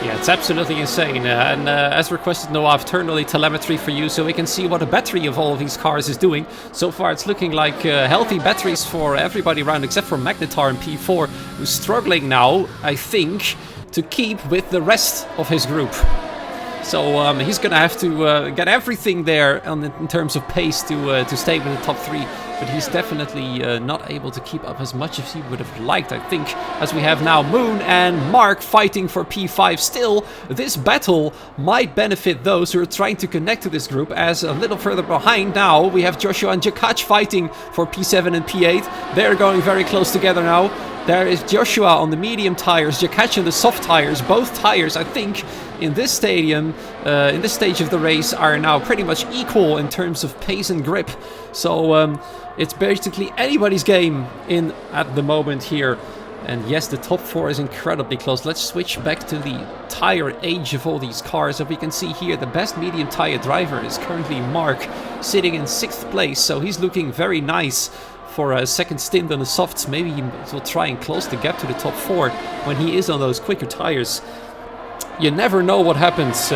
Yeah, it's absolutely insane. And as requested, Noah, I've turned on the telemetry for you so we can see what the battery of all of these cars is doing. So far, it's looking like healthy batteries for everybody around except for Magnetar in P4, who's struggling now, I think, to keep with the rest of his group. So he's going to have to get everything there in terms of pace to stay with the top 3. But he's definitely not able to keep up as much as he would have liked, I think, as we have now Moon and Mark fighting for P5 still. This battle might benefit those who are trying to connect to this group, as a little further behind now we have Joshua and Jakach fighting for P7 and P8. They're going very close together now. There is Joshua on the medium tires, Jakach on the soft tires. Both tires, I think, in this stadium, in this stage of the race, are now pretty much equal in terms of pace and grip. So it's basically anybody's game in at the moment here. And yes, the top 4 is incredibly close. Let's switch back to the tire age of all these cars. So we can see here the best medium tire driver is currently Mark, sitting in 6th place. So he's looking very nice for a second stint on the softs. Maybe he will try and close the gap to the top 4 when he is on those quicker tires. You never know what happens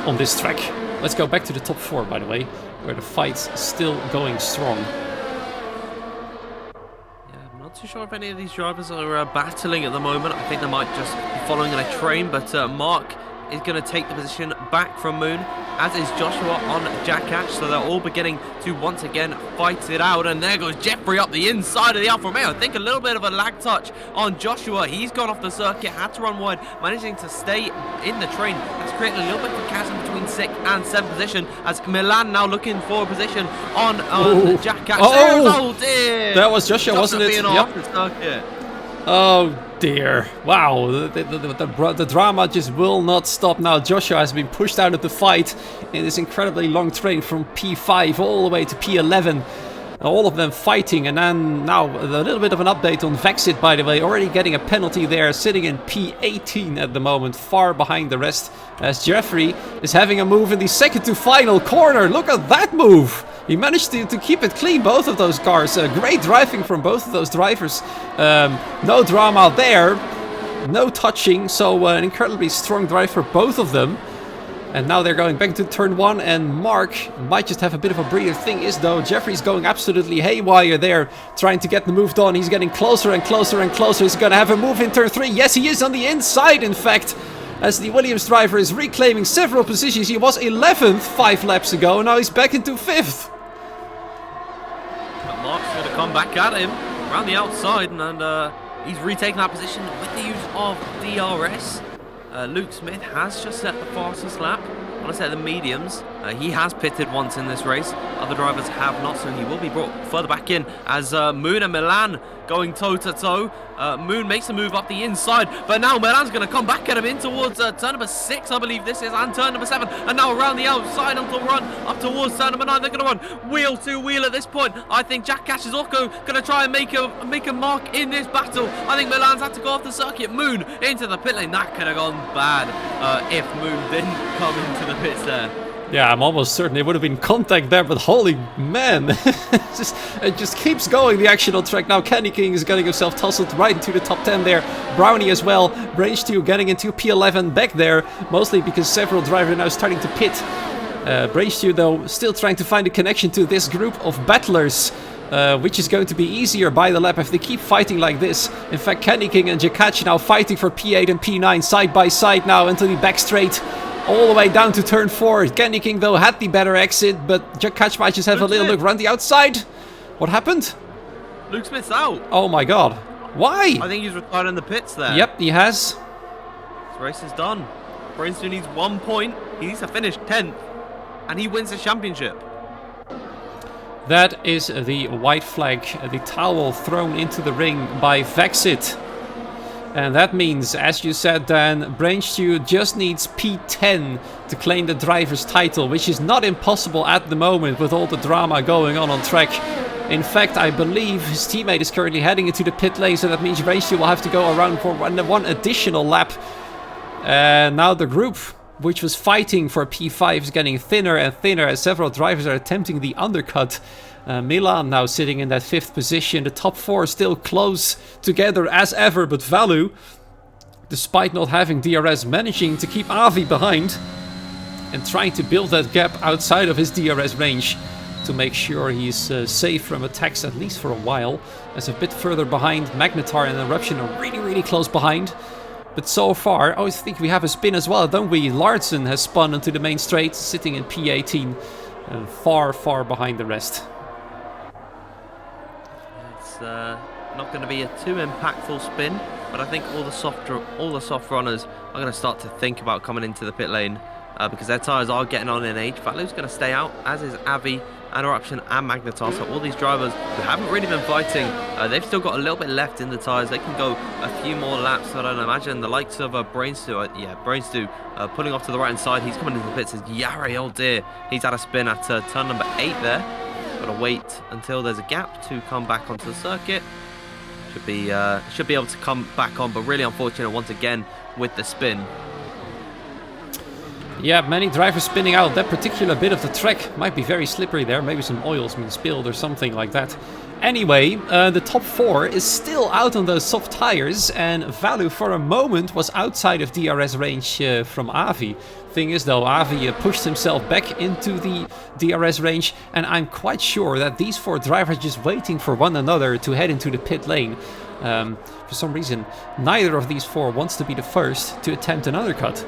on this track. Let's go back to the top 4, by the way, where the fight's still going strong. Yeah, I'm not too sure if any of these drivers are battling at the moment. I think they might just be following in a train, but Mark is going to take the position back from Moon, as is Joshua on Jakach, so they're all beginning to once again fight it out. And there goes Jeffrey up the inside of the Alfa Romeo. I think a little bit of a lag touch on Joshua. He's gone off the circuit, had to run wide, managing to stay in the train. That's created a little bit of a chasm between 6th and 7th position, as Milan now looking for a position on Jakach. Oh dear! That was Joshua, wasn't it? Being off the circuit. Oh dear. Wow, the drama just will not stop now. Joshua has been pushed out of the fight in this incredibly long train from P5 all the way to P11. All of them fighting, and then now a little bit of an update on Vexit, by the way, already getting a penalty there, sitting in P18 at the moment, far behind the rest, as Jeffrey is having a move in the second to final corner. Look at that move! He managed to keep it clean, both of those cars. Great driving from both of those drivers. No drama there, no touching, so an incredibly strong drive for both of them. And now they're going back to turn 1, and Mark might just have a bit of a breather. Thing is, though, Jeffrey's going absolutely haywire there, trying to get the move done. He's getting closer and closer and closer. He's going to have a move in turn 3. Yes, he is on the inside, in fact, as the Williams driver is reclaiming several positions. He was 11th 5 laps ago, now he's back into 5th. But Mark's going to come back at him around the outside, and he's retaken that position with the use of DRS. Luke Smith has just set the fastest lap. I want to say the mediums. He has pitted once in this race. Other drivers have not, so he will be brought further back in as Moon and Milan going toe-to-toe. Moon makes a move up the inside, but now Milan's going to come back at him in towards turn number 6, I believe this is, and turn number 7, and now around the outside until run up towards turn number 9. They're going to run wheel to wheel at this point. I think Jakach is also going to try and make a mark in this battle. I think Milan's had to go off the circuit. Moon into the pit lane. That could have gone bad if Moon didn't come into the pits there. Yeah, I'm almost certain it would have been contact there, but holy man. It just keeps going, the action on track. Now Candy King is getting himself tussled right into the top 10 there. Brownie as well. Range 2 getting into P11 back there, mostly because several drivers are now starting to pit. Range 2 though, still trying to find a connection to this group of battlers. Which is going to be easier by the lap if they keep fighting like this. In fact, Candy King and Jakachi now fighting for P8 and P9 side by side now until the back straight. All the way down to turn 4. Candy King though had the better exit, but Jakachi might just have a little look around the outside. What happened? Luke Smith's out. Oh my god. Why? I think he's retired in the pits there. Yep, he has. This race is done. Brainstu needs 1 point. He needs to finish 10th. And he wins the championship. That is the white flag, the towel thrown into the ring by Vexit. And that means, as you said, Dan, Brainstu just needs P10 to claim the driver's title, which is not impossible at the moment with all the drama going on track. In fact, I believe his teammate is currently heading into the pit lane, so that means Brainstu will have to go around for one additional lap. And now the group, which was fighting for P5, is getting thinner and thinner as several drivers are attempting the undercut. Milan now sitting in that 5th position. The top 4 still close together as ever, but Valu, despite not having DRS, managing to keep Avi behind and trying to build that gap outside of his DRS range to make sure he's safe from attacks at least for a while. As a bit further behind, Magnetar and Eruption are really close behind. But so far, I think we have a spin as well, don't we? Larsen has spun onto the main straight, sitting in P18, and far behind the rest. It's not going to be a too impactful spin, but I think all the soft runners are going to start to think about coming into the pit lane because their tyres are getting on in age. Valu's going to stay out, as is Avi and Eruption and Magnetar. So all these drivers who haven't really been fighting, they've still got a little bit left in the tyres. They can go a few more laps. So I don't imagine the likes of Brainstu, Brainstu pulling off to the right hand side. He's coming into the pits. Says, Yari, oh dear, he's had a spin at turn number 8 there. Got to wait until there's a gap to come back onto the circuit. Should be able to come back on, but really unfortunate once again with the spin. Yeah, many drivers spinning out. That particular bit of the track might be very slippery there. Maybe some oil's been spilled or something like that. Anyway, the top 4 is still out on those soft tires, and Valu for a moment was outside of DRS range from Avi. Thing is though, Avi pushed himself back into the DRS range, and I'm quite sure that these 4 drivers are just waiting for one another to head into the pit lane. For some reason, neither of these 4 wants to be the first to attempt an undercut.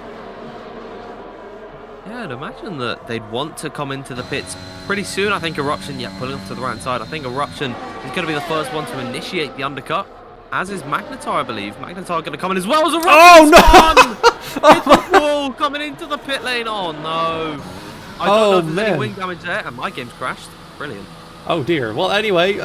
Yeah, I'd imagine that they'd want to come into the pits pretty soon. I think Eruption, pulling off to the right side. I think Eruption is going to be the first one to initiate the undercut, as is Magnetar, I believe. Magnetar going to come in as well as Eruption. Oh no! Hit the wall, coming into the pit lane. Oh no! I don't know if there's any wing damage there, and my game's crashed. Brilliant. Oh dear. Well, anyway,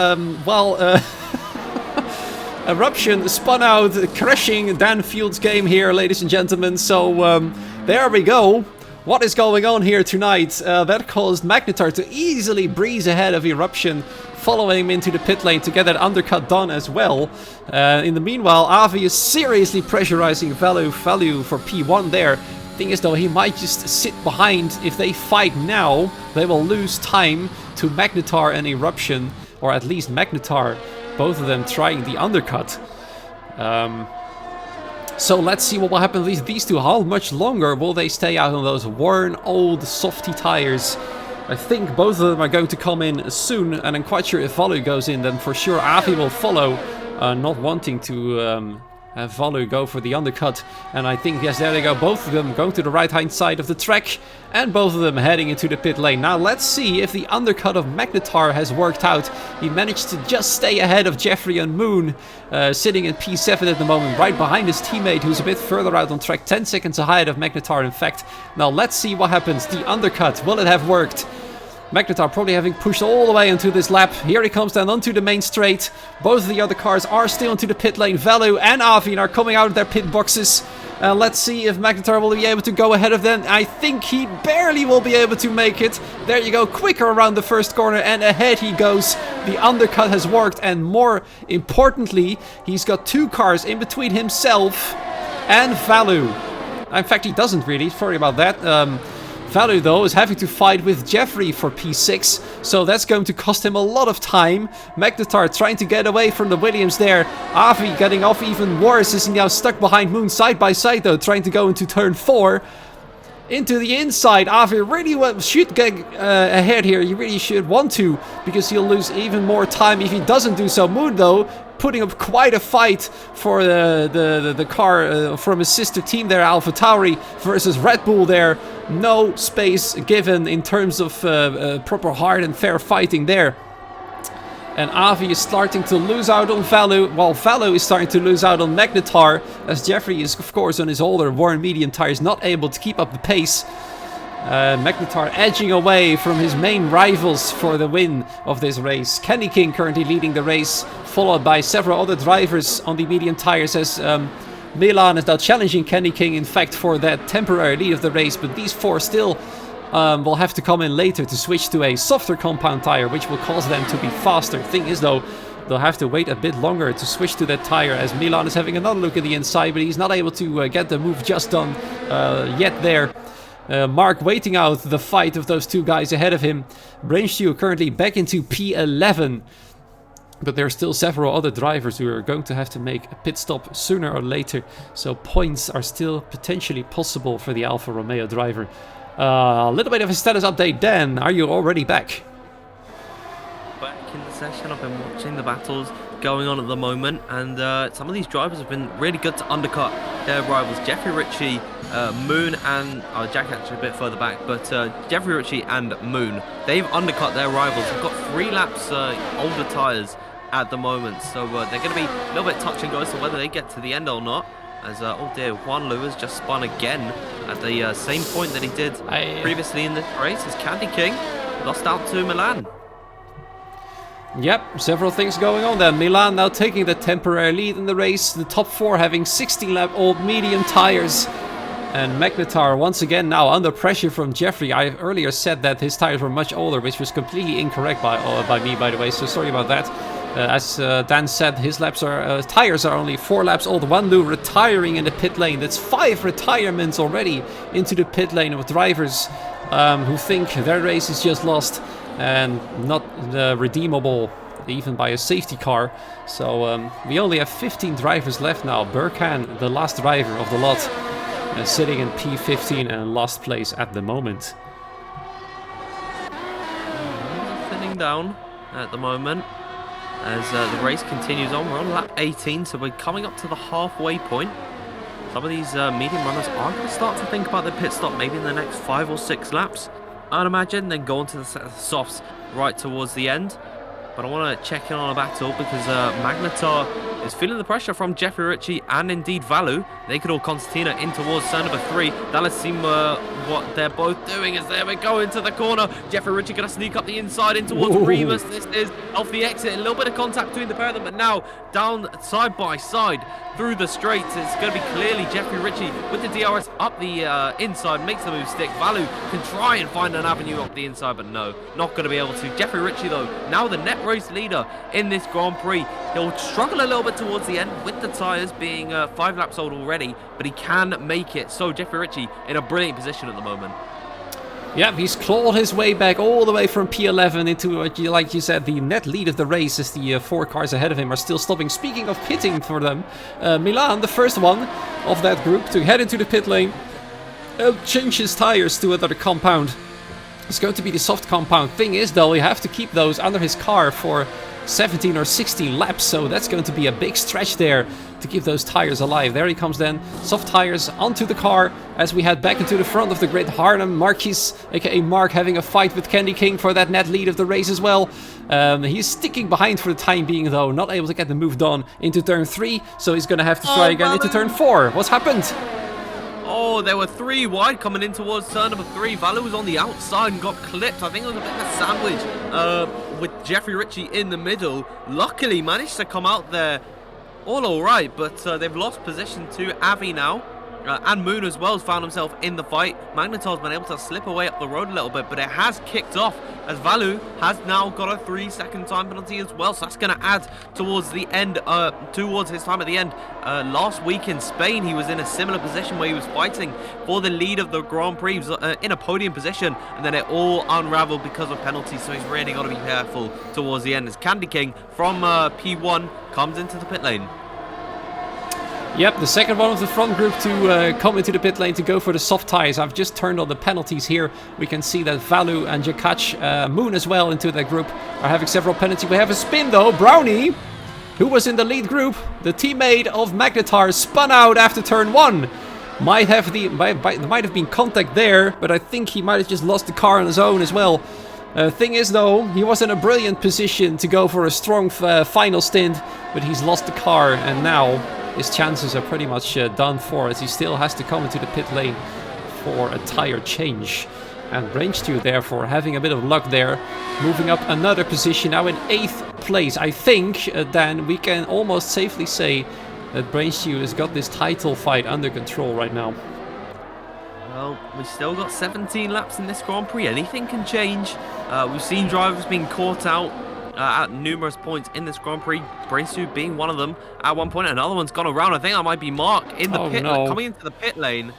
Eruption spun out, crashing Dan Field's game here, ladies and gentlemen. So there we go. What is going on here tonight? That caused Magnetar to easily breeze ahead of Eruption, following him into the pit lane to get that undercut done as well. In the meanwhile, Avi is seriously pressurizing Valu for P1 there. Thing is though, he might just sit behind. If they fight now, they will lose time to Magnetar and Eruption, or at least Magnetar, both of them trying the undercut. So let's see what will happen with these 2. How much longer will they stay out on those worn old softy tires? I think both of them are going to come in soon, and I'm quite sure if Valu goes in, then for sure Avi will follow, not wanting to have Valu go for the undercut. And I think, yes, there they go, both of them going to the right hand side of the track, and both of them heading into the pit lane. Now let's see if the undercut of Magnetar has worked out. He managed to just stay ahead of Jeffrey and Moon, sitting in P7 at the moment, right behind his teammate who's a bit further out on track, 10 seconds ahead of Magnetar in fact. Now let's see what happens. The undercut, will it have worked? Magnetar probably having pushed all the way into this lap. Here he comes down onto the main straight. Both of the other cars are still into the pit lane. Valu and Avi are coming out of their pit boxes. Let's see if Magnetar will be able to go ahead of them. I think he barely will be able to make it. There you go, quicker around the first corner, and ahead he goes. The undercut has worked, and more importantly, he's got 2 cars in between himself and Valu. In fact, he doesn't really. Sorry about that. Valu, though, is having to fight with Jeffrey for P6, so that's going to cost him a lot of time. Magnetar trying to get away from the Williams there. Avi getting off even worse, is now stuck behind Moon side by side, though, trying to go into turn 4. Into the inside, Avi really should get ahead here. You really should want to, because he'll lose even more time if he doesn't do so. Moon, though, putting up quite a fight for the car from his sister team there, Alpha Tauri versus Red Bull there. No space given in terms of proper hard and fair fighting there. And Avi is starting to lose out on Valu, while Valu is starting to lose out on Magnetar, as Jeffrey is, of course, on his older worn medium tires, not able to keep up the pace. Magnetar edging away from his main rivals for the win of this race. Candy King currently leading the race, followed by several other drivers on the medium tires, as Milan is now challenging Candy King, in fact, for that temporary lead of the race, but these four still will have to come in later to switch to a softer compound tire, which will cause them to be faster. Thing is, though, they'll have to wait a bit longer to switch to that tire, as Milan is having another look at the inside, but he's not able to get the move just done yet there. Mark waiting out the fight of those two guys ahead of him. Brainstew currently back into P11. But there are still several other drivers who are going to have to make a pit stop sooner or later. So points are still potentially possible for the Alfa Romeo driver. A little bit of a status update, Dan. Are you already back? Back in the session. I've been watching the battles going on at the moment, and some of these drivers have been really good to undercut their rivals. Jeffrey Ritchie, Moon, and Jack actually a bit further back, but Jeffrey Ritchie and Moon, they've undercut their rivals. They've got 3 laps older tyres at the moment, so they're going to be a little bit touch and go as to whether they get to the end or not. As oh dear, Juan Lewis just spun again at the same point that he did previously in the race as Candy King lost out to Milan. Yep, several things going on there. Milan now taking the temporary lead in the race. The top 4 having 16-lap-old medium tires. And Magnetar once again now under pressure from Jeffrey. I earlier said that his tires were much older, which was completely incorrect by me, by the way, so sorry about that. As Dan said, his tires are only 4 laps old. Wanlu retiring in the pit lane. That's 5 retirements already into the pit lane of drivers who think their race is just lost and not redeemable even by a safety car. So we only have 15 drivers left now. Burkhan, the last driver of the lot, sitting in P15 and last place at the moment. Thinning down at the moment as the race continues on. We're on lap 18, so we're coming up to the halfway point. Some of these medium runners are going to start to think about their pit stop maybe in the next 5 or 6 laps, I'd imagine, then go on to the softs right towards the end. But I want to check in on a battle because Magnetar is feeling the pressure from Jeffrey Ritchie and indeed Valu. They could all concertina in towards turn number 3. That let's see what they're both doing as they go into the corner. Jeffrey Ritchie going to sneak up the inside in towards Remus. This is off the exit. A little bit of contact between the pair of them, but now down side by side through the straights. It's going to be clearly Jeffrey Ritchie with the DRS up the inside. Makes the move stick. Valu can try and find an avenue up the inside, but no, not going to be able to. Jeffrey Ritchie, though, now the net race leader in this Grand Prix. He'll struggle a little bit towards the end with the tyres being 5 laps old already, but he can make it. So Jeffrey Ritchie in a brilliant position at the moment. Yeah, he's clawed his way back all the way from P11 into, like you said, the net lead of the race, as the 4 cars ahead of him are still stopping. Speaking of pitting for them, Milan, the first one of that group to head into the pit lane, change his tires to another compound. It's going to be the soft compound. Thing is, though, we have to keep those under his car for 17 or 16 laps, so that's going to be a big stretch there to keep those tires alive. There he comes then, soft tires onto the car as we head back into the front of the grid. Harnum, Marquis, aka Mark, having a fight with Candy King for that net lead of the race as well. He's sticking behind for the time being, though, not able to get the move done into turn 3, so he's going to have to try again into turn 4. What's happened? Oh, there were 3 wide coming in towards turn number 3. Valu was on the outside and got clipped. I think it was a bit of a sandwich with Jeffrey Ritchie in the middle. Luckily managed to come out there all right, but they've lost position to Avi now. and Moon as well has found himself in the fight. Magnetar's been able to slip away up the road a little bit, but it has kicked off as Valu has now got a 3-second time penalty as well. So that's going to add towards the end, towards his time at the end. Last week in Spain, he was in a similar position where he was fighting for the lead of the Grand Prix. He was in a podium position, and then it all unraveled because of penalties. So he's really got to be careful towards the end as Candy King from P1 comes into the pit lane. Yep, the second one of the front group to come into the pit lane to go for the soft tires. I've just turned on the penalties here. We can see that Valu and Jakach, Moon as well into that group, are having several penalties. We have a spin though. Brownie, who was in the lead group, the teammate of Magnetar, spun out after turn 1. Might have been contact there, but I think he might have just lost the car on his own as well. Thing is though, he was in a brilliant position to go for a strong final stint, but he's lost the car, and now his chances are pretty much done for, as he still has to come into the pit lane for a tire change. And Range2 therefore having a bit of luck there, moving up another position, now in 8th place. I think then we can almost safely say that Range2 has got this title fight under control right now. Well, we've still got 17 laps in this Grand Prix. Anything can change. We've seen drivers being caught out at numerous points in this Grand Prix. Brainsuit being one of them at one point. Another one's gone around. I think that might be Mark in the pit lane, coming into the pit lane.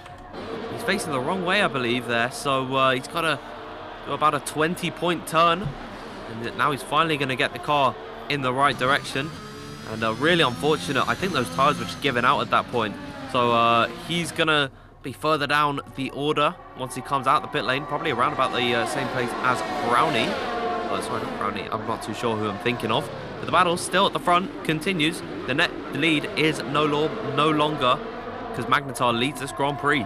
He's facing the wrong way, I believe, there. So he's got to do about a 20-point turn. And now he's finally going to get the car in the right direction. And really unfortunate. I think those tires were just given out at that point. So he's going to be further down the order once he comes out the pit lane. Probably around about the same place as Brownie. Oh, sorry, not Brownie. I'm not too sure who I'm thinking of. But the battle still at the front continues. The lead is no longer because Magnetar leads this Grand Prix.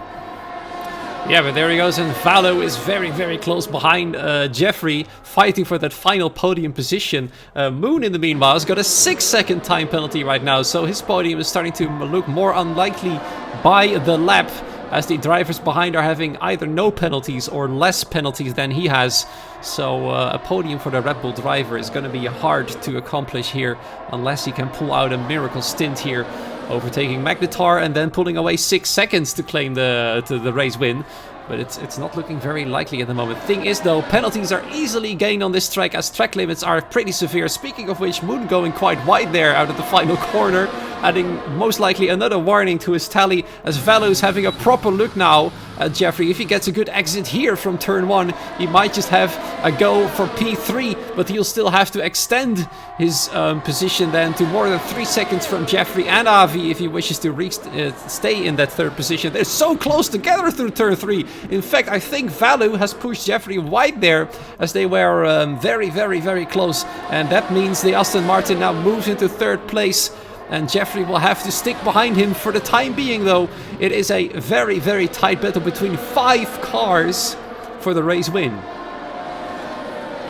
Yeah, but there he goes, and Valu is very, very close behind Jeffrey, fighting for that final podium position. Moon, in the meanwhile, has got a 6-second time penalty right now, so his podium is starting to look more unlikely by the lap, as the drivers behind are having either no penalties or less penalties than he has. So a podium for the Red Bull driver is going to be hard to accomplish here, unless he can pull out a miracle stint here, overtaking Magnetar and then pulling away 6 seconds to claim the race win. But it's not looking very likely at the moment. Thing is though, penalties are easily gained on this track, as track limits are pretty severe. Speaking of which, Moon going quite wide there out of the final corner, adding most likely another warning to his tally, as Valu's having a proper look now at Jeffrey. If he gets a good exit here from turn 1, he might just have a go for P3, but he'll still have to extend his position then to more than 3 seconds from Jeffrey and Avi if he wishes to stay in that third position. They're so close together through turn 3. In fact, I think Valu has pushed Jeffrey wide there, as they were very, very, very close. And that means the Aston Martin now moves into third place, and Jeffrey will have to stick behind him for the time being, though. It is a very, very tight battle between 5 cars for the race win.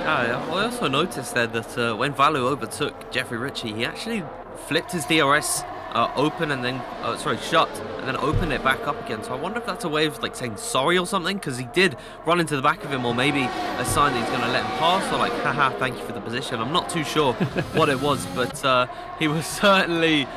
I also noticed there that when Valu overtook Jeffrey Ritchie, he actually flipped his DRS open and then, shut, and then opened it back up again. So I wonder if that's a way of like saying sorry or something, because he did run into the back of him, or maybe a sign that he's going to let him pass, or like, haha, thank you for the position. I'm not too sure what it was, but he was certainly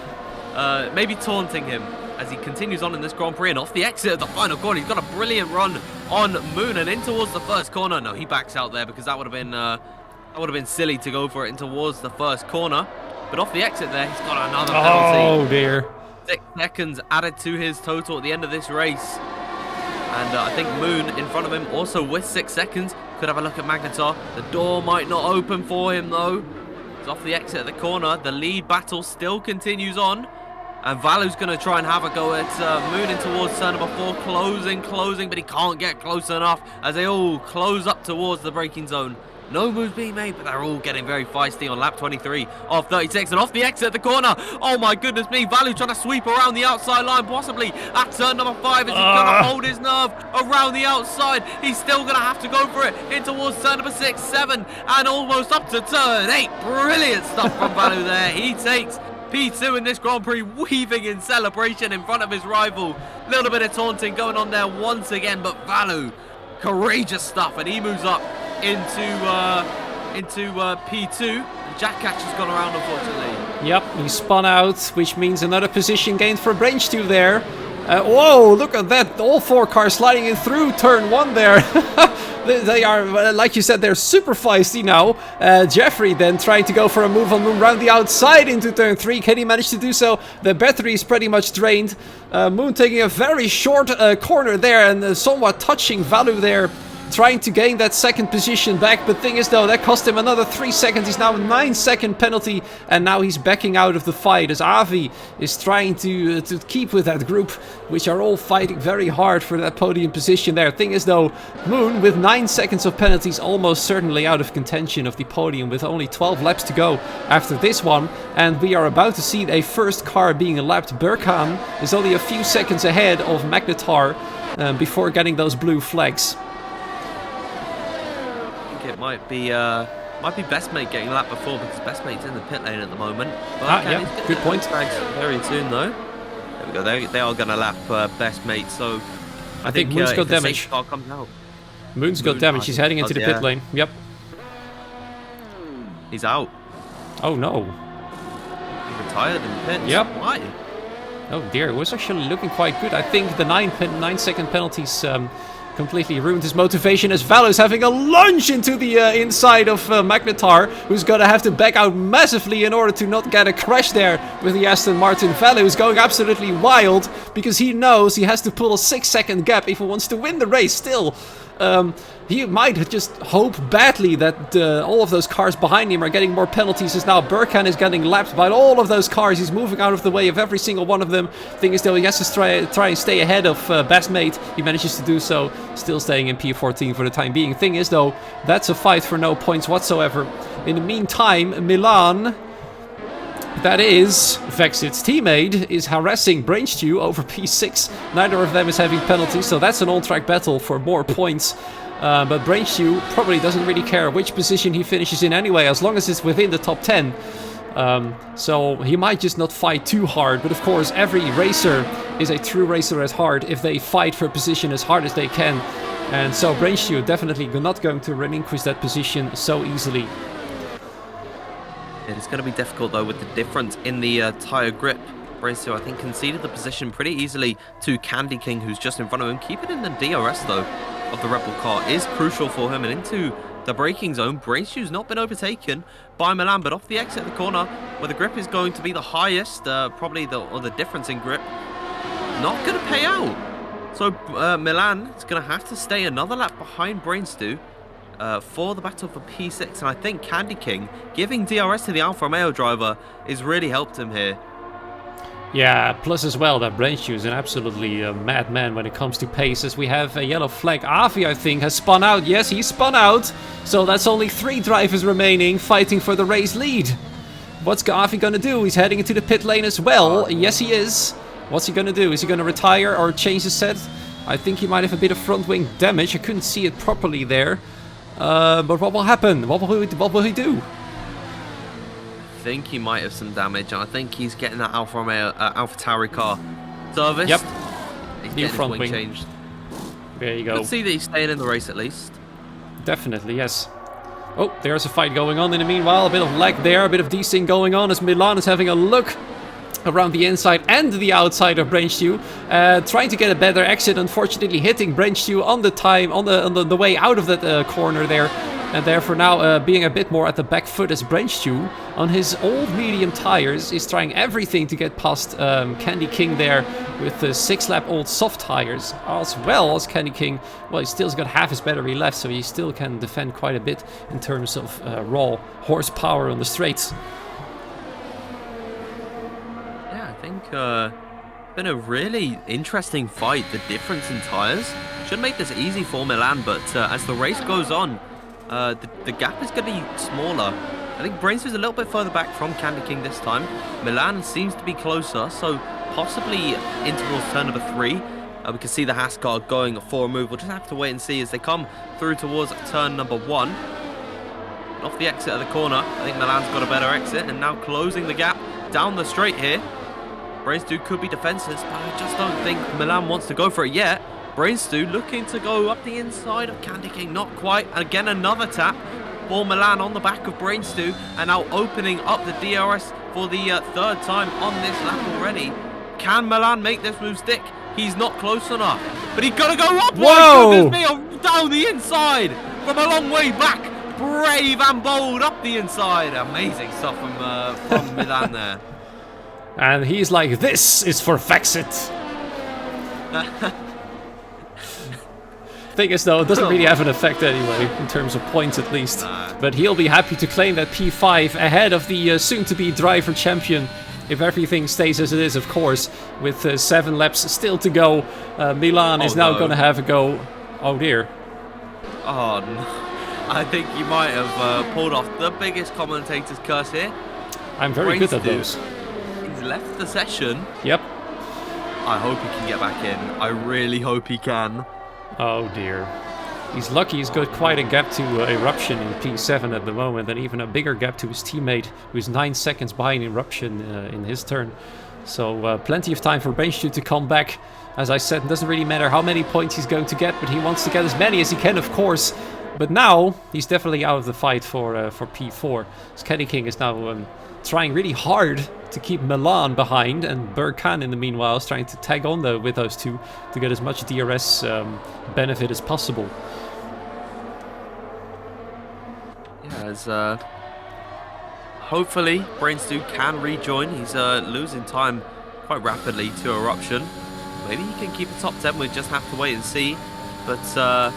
maybe taunting him as he continues on in this Grand Prix. And off the exit of the final corner, he's got a brilliant run on Moon and in towards the first corner. No, he backs out there because that would have been silly to go for it in towards the first corner. But off the exit there, he's got another penalty. Oh dear. 6 seconds added to his total at the end of this race. And I think Moon in front of him also with 6 seconds. Could have a look at Magnetar. The door might not open for him though. He's off the exit of the corner. The lead battle still continues on. And Valu's going to try and have a go at Moon in towards turn number 4. Closing, but he can't get close enough as they all close up towards the braking zone. No moves being made, but they're all getting very feisty on lap 23 of 36. And off the exit at the corner. Oh my goodness me. Valu trying to sweep around the outside line, possibly at turn number 5. Is he going to hold his nerve around the outside? He's still going to have to go for it in towards turn number 6, 7, and almost up to turn 8. Brilliant stuff from Valu there. He takes P2 in this Grand Prix, weaving in celebration in front of his rival. Little bit of taunting going on there once again, but Valu, courageous stuff, and he moves up into P2. Jack Catch has gone around, unfortunately. Yep, he spun out, which means another position gained for Brange2 there. Whoa, look at that. All 4 cars sliding in through turn 1 there. They are, like you said, they're super feisty now. Jeffrey then trying to go for a move on Moon around the outside into turn 3. Can he manage to do so? The battery is pretty much drained. Moon taking a very short corner there and somewhat touching Valu there. Trying to gain that second position back, but thing is though, that cost him another 3 seconds. He's now a 9-second penalty, and now he's backing out of the fight as Avi is trying to keep with that group, which are all fighting very hard for that podium position there. Thing is though, Moon with 9 seconds of penalties almost certainly out of contention of the podium with only 12 laps to go after this one, and we are about to see a first car being lapped. Burkhan is only a few seconds ahead of Magnetar before getting those blue flags. It might be Best Mate getting lapped before because Best Mate's in the pit lane at the moment. But yeah, good point. Very soon though. There we go. They are going to lap Best Mate. So I think Moon's got damage. Car comes out. Moon's got damage. He's heading into the pit lane. Yep. He's out. Oh no. He retired in the pit. Yep. Why? Oh dear. It was actually looking quite good. I think the 9-second penalties completely ruined his motivation as Valu's having a lunge into the inside of Magnetar, who's gonna have to back out massively in order to not get a crash there with the Aston Martin. Valu is going absolutely wild because he knows he has to pull a 6-second gap if he wants to win the race still. He might just hope badly that all of those cars behind him are getting more penalties, as now Burkhan is getting lapped by all of those cars. He's moving out of the way of every single one of them. Thing is though, he has to try and stay ahead of Best Mate. He manages to do so, still staying in P14 for the time being. Thing is though, that's a fight for no points whatsoever. In the meantime, Milan, that is Vexit's teammate, is harassing Brainstew over P6. Neither of them is having penalties, so that's an on-track battle for more points. But Brainstew probably doesn't really care which position he finishes in anyway, as long as it's within the top 10. So he might just not fight too hard, but of course every racer is a true racer at heart if they fight for a position as hard as they can. And so Brainstew definitely not going to relinquish that position so easily. It's going to be difficult though with the difference in the tyre grip. Brainstew, I think, conceded the position pretty easily to Candy King, who's just in front of him. Keeping in the DRS though of the Red Bull car is crucial for him, and into the braking zone. Brainstew's not been overtaken by Milan, but off the exit of the corner where the grip is going to be the highest, probably the difference in grip, not going to pay out. So Milan is going to have to stay another lap behind Brainstew for the battle for P6, and I think Candy King giving DRS to the Alfa Romeo driver has really helped him here. Yeah, plus as well that Brainstew is an absolutely madman when it comes to pace, as we have a yellow flag. Avi, I think, has spun out. Yes, he spun out. So that's only 3 drivers remaining fighting for the race lead. What's Avi going to do? He's heading into the pit lane as well. Yes, he is. What's he going to do? Is he going to retire or change his set? I think he might have a bit of front wing damage. I couldn't see it properly there. But what will happen? What will he do? I think he might have some damage, and I think he's getting that Alfa Romeo, AlphaTauri car serviced. Yep. He's New getting front his wing wing changed. There you go. Let's see that he's staying in the race at least. Definitely, yes. Oh, there's a fight going on in the meanwhile. A bit of lag there, a bit of desync going on as Milan is having a look around the inside and the outside of Brainstew, trying to get a better exit. Unfortunately, hitting Brainstew on the time on the way out of that corner there, and therefore now being a bit more at the back foot as Brainstew on his old medium tires is trying everything to get past Candy King there with the 6-lap-old soft tires, as well as Candy King. Well, he still's got half his battery left, so he still can defend quite a bit in terms of raw horsepower on the straights. Yeah, I think been a really interesting fight. The difference in tires should make this easy for Milan, but as the race goes on, the gap is going to be smaller. I think Brainstew's a little bit further back from Candy King this time. Milan seems to be closer, so possibly in towards turn number 3. We can see the Haas car going for a move. We'll just have to wait and see as they come through towards turn number 1. Off the exit of the corner, I think Milan's got a better exit, and now closing the gap down the straight here. Brainstew could be defenseless, but I just don't think Milan wants to go for it yet. Brainstew looking to go up the inside of Candy King, not quite. Again, another tap for Milan on the back of Brainstew, and now opening up the DRS for the 3rd time on this lap already. Can Milan make this move stick? He's not close enough. But he's got to go up. Whoa! My goodness me, down the inside. From a long way back. Brave and bold up the inside. Amazing stuff from Milan there. And he's like, this is for Fexit. Thing is, though, it doesn't really have an effect anyway, in terms of points at least. But he'll be happy to claim that P5 ahead of the soon-to-be driver champion, if everything stays as it is, of course, with 7 laps still to go. Milan is now going to have a go. Oh dear. Oh no. I think you might have pulled off the biggest commentator's curse here. I'm very good at those. He's left the session. Yep. I hope he can get back in. I really hope he can. Oh dear. He's lucky he's got quite a gap to Eruption in P7 at the moment, and even a bigger gap to his teammate, who's 9 seconds behind Eruption in his turn. So plenty of time for Brainstew to come back. As I said, it doesn't really matter how many points he's going to get, but he wants to get as many as he can, of course. But now, he's definitely out of the fight for P4. Scatty King is now trying really hard to keep Milan behind, and Burkhan in the meanwhile is trying to tag on with those two to get as much DRS benefit as possible. Yeah, as hopefully Brainstew can rejoin. He's losing time quite rapidly to Eruption. Maybe he can keep the top 10, we just have to wait and see. But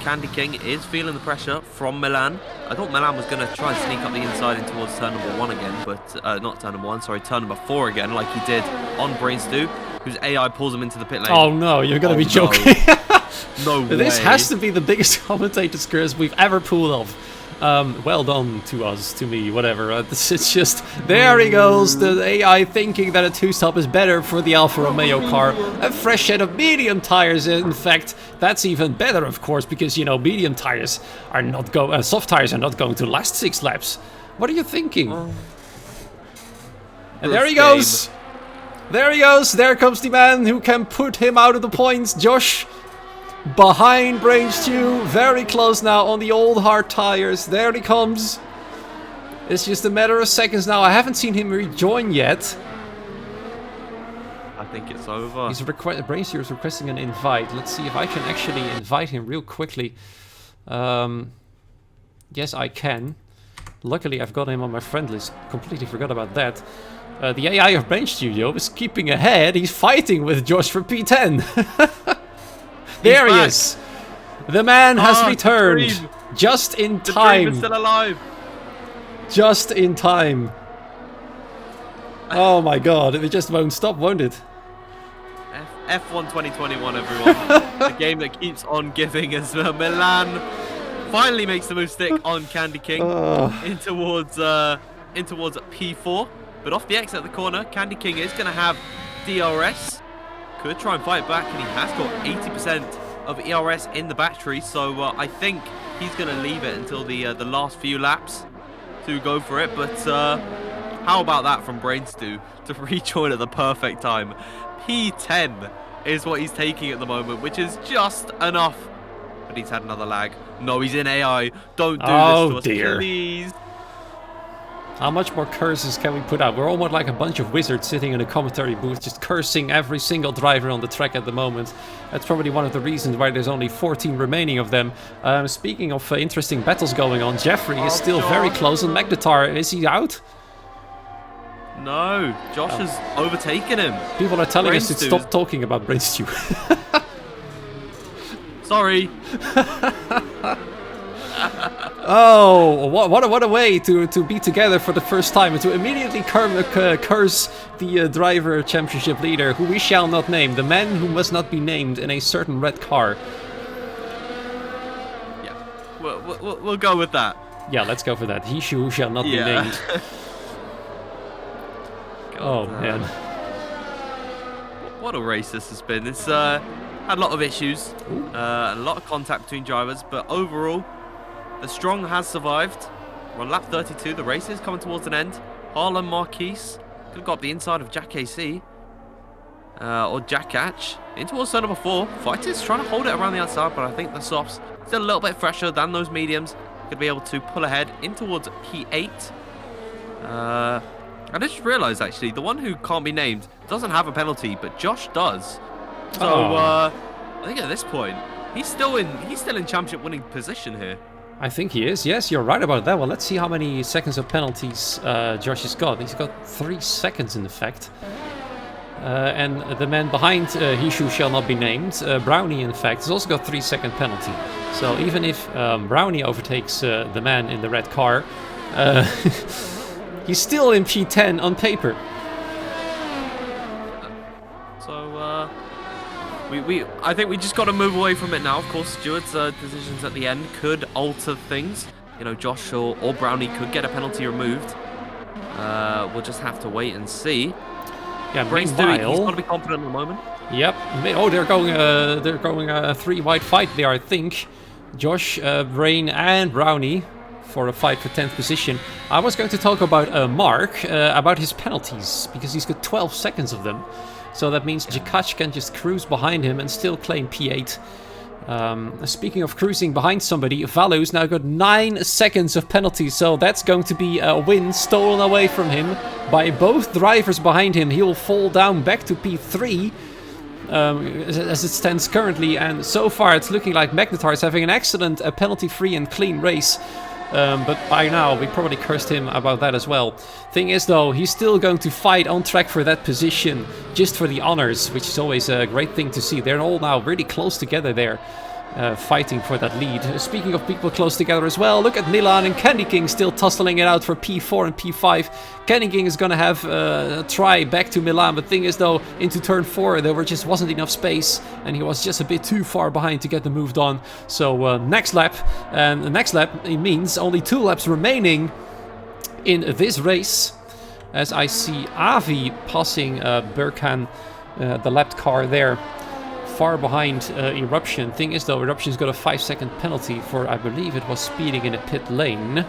Candy King is feeling the pressure from Milan. I thought Milan was going to try and sneak up the inside in towards turn number 1 again, but not turn number 1, sorry, turn number 4 again, like he did on Brainstew, whose AI pulls him into the pit lane. Oh no, you're going to be joking. No way. This has to be the biggest commentator's curse we've ever pulled off. Well done to us, to me, whatever. It's just, there he goes, the AI thinking that a 2-stop is better for the Alfa Romeo car. A fresh set of medium tires, in fact. That's even better, of course, because, you know, medium tires are not soft tires are not going to last 6 laps. What are you thinking? And there he goes. There he goes. There comes the man who can put him out of the points, Josh. Behind Brainstew, very close now on the old hard tires. There he comes. It's just a matter of seconds now. I haven't seen him rejoin yet. I think it's over. Brainstew is requesting an invite. Let's see if I can actually invite him real quickly. Yes, I can. Luckily, I've got him on my friend list. Completely forgot about that. The AI of Brain Studio is keeping ahead. He's fighting with Josh for P10. There he is. The man has returned. Just in time. The dream is still alive. Just in time. Oh my god, it just won't stop, won't it? F1 2021, everyone. The game that keeps on giving as Milan finally makes the move stick on Candy King in towards P4. But off the exit of the corner, Candy King is going to have DRS. Could try and fight back, and he has got 80% of ERS in the battery, so I think he's going to leave it until the last few laps to go for it. But how about that from Brainstew to rejoin at the perfect time? P10 is what he's taking at the moment, which is just enough. But he's had another lag. No, he's in AI. Don't do this to us, dear. Please. How much more curses can we put out? We're almost like a bunch of wizards sitting in a commentary booth just cursing every single driver on the track at the moment. That's probably one of the reasons why there's only 14 remaining of them. Speaking of interesting battles going on, Jeffrey is still very close on Magnetar. Is he out? No, Josh has overtaken him. People are telling us to stop talking about Brainstew. Sorry. Oh, what a way to be together for the first time and to immediately curse the driver championship leader, who we shall not name, the man who must not be named in a certain red car. Yeah, we'll go with that. Yeah, let's go for that. He who shall not be named. God, man. What a race this has been. It's had a lot of issues, a lot of contact between drivers, but overall, the strong has survived. We're on lap 32. The race is coming towards an end. Harlan Marquise could have got the inside of Jack AC or Jack Hatch in towards turn number 4. Fighters trying to hold it around the outside, but I think the softs still a little bit fresher than those mediums. Could be able to pull ahead in towards P8. I just realised actually the one who can't be named doesn't have a penalty, but Josh does. So I think at this point he's still in championship winning position here. I think he is. Yes, you're right about that. Well, let's see how many seconds of penalties Josh has got. He's got 3 seconds in effect. And the man behind he who shall not be named, Brownie, in fact, has also got 3-second penalty. So even if Brownie overtakes the man in the red car, he's still in P10 on paper. So I think we just got to move away from it now. Of course, Stewart's decisions at the end could alter things. You know, Josh or Brownie could get a penalty removed. We'll just have to wait and see. Yeah, Brain's meanwhile, he's got to be confident at the moment. Yep. Oh, they're going a 3-wide fight there, I think. Josh, Brain, and Brownie for a fight for 10th position. I was going to talk about Mark, about his penalties, because he's got 12 seconds of them. So that means Jakac can just cruise behind him and still claim P8. Speaking of cruising behind somebody, Valu's now got 9 seconds of penalties, so that's going to be a win stolen away from him by both drivers behind him. He will fall down back to P3 as it stands currently, and so far it's looking like Magnetar is having an excellent penalty-free and clean race. But by now we probably cursed him about that as well. Thing is though, he's still going to fight on track for that position just for the honors, which is always a great thing to see. They're all now really close together there, fighting for that lead. Speaking of people close together as well, look at Milan and Candy King still tussling it out for P4 and P5. Candy King is going to have a try back to Milan, but thing is though, into turn 4 there just wasn't enough space and he was just a bit too far behind to get them moved on. So next lap, and the next lap, it means only 2 laps remaining in this race, as I see Avi passing Burkhan, the lapped car there, far behind Eruption. Thing is though, Eruption's got a 5-second penalty for, I believe it was speeding in a pit lane,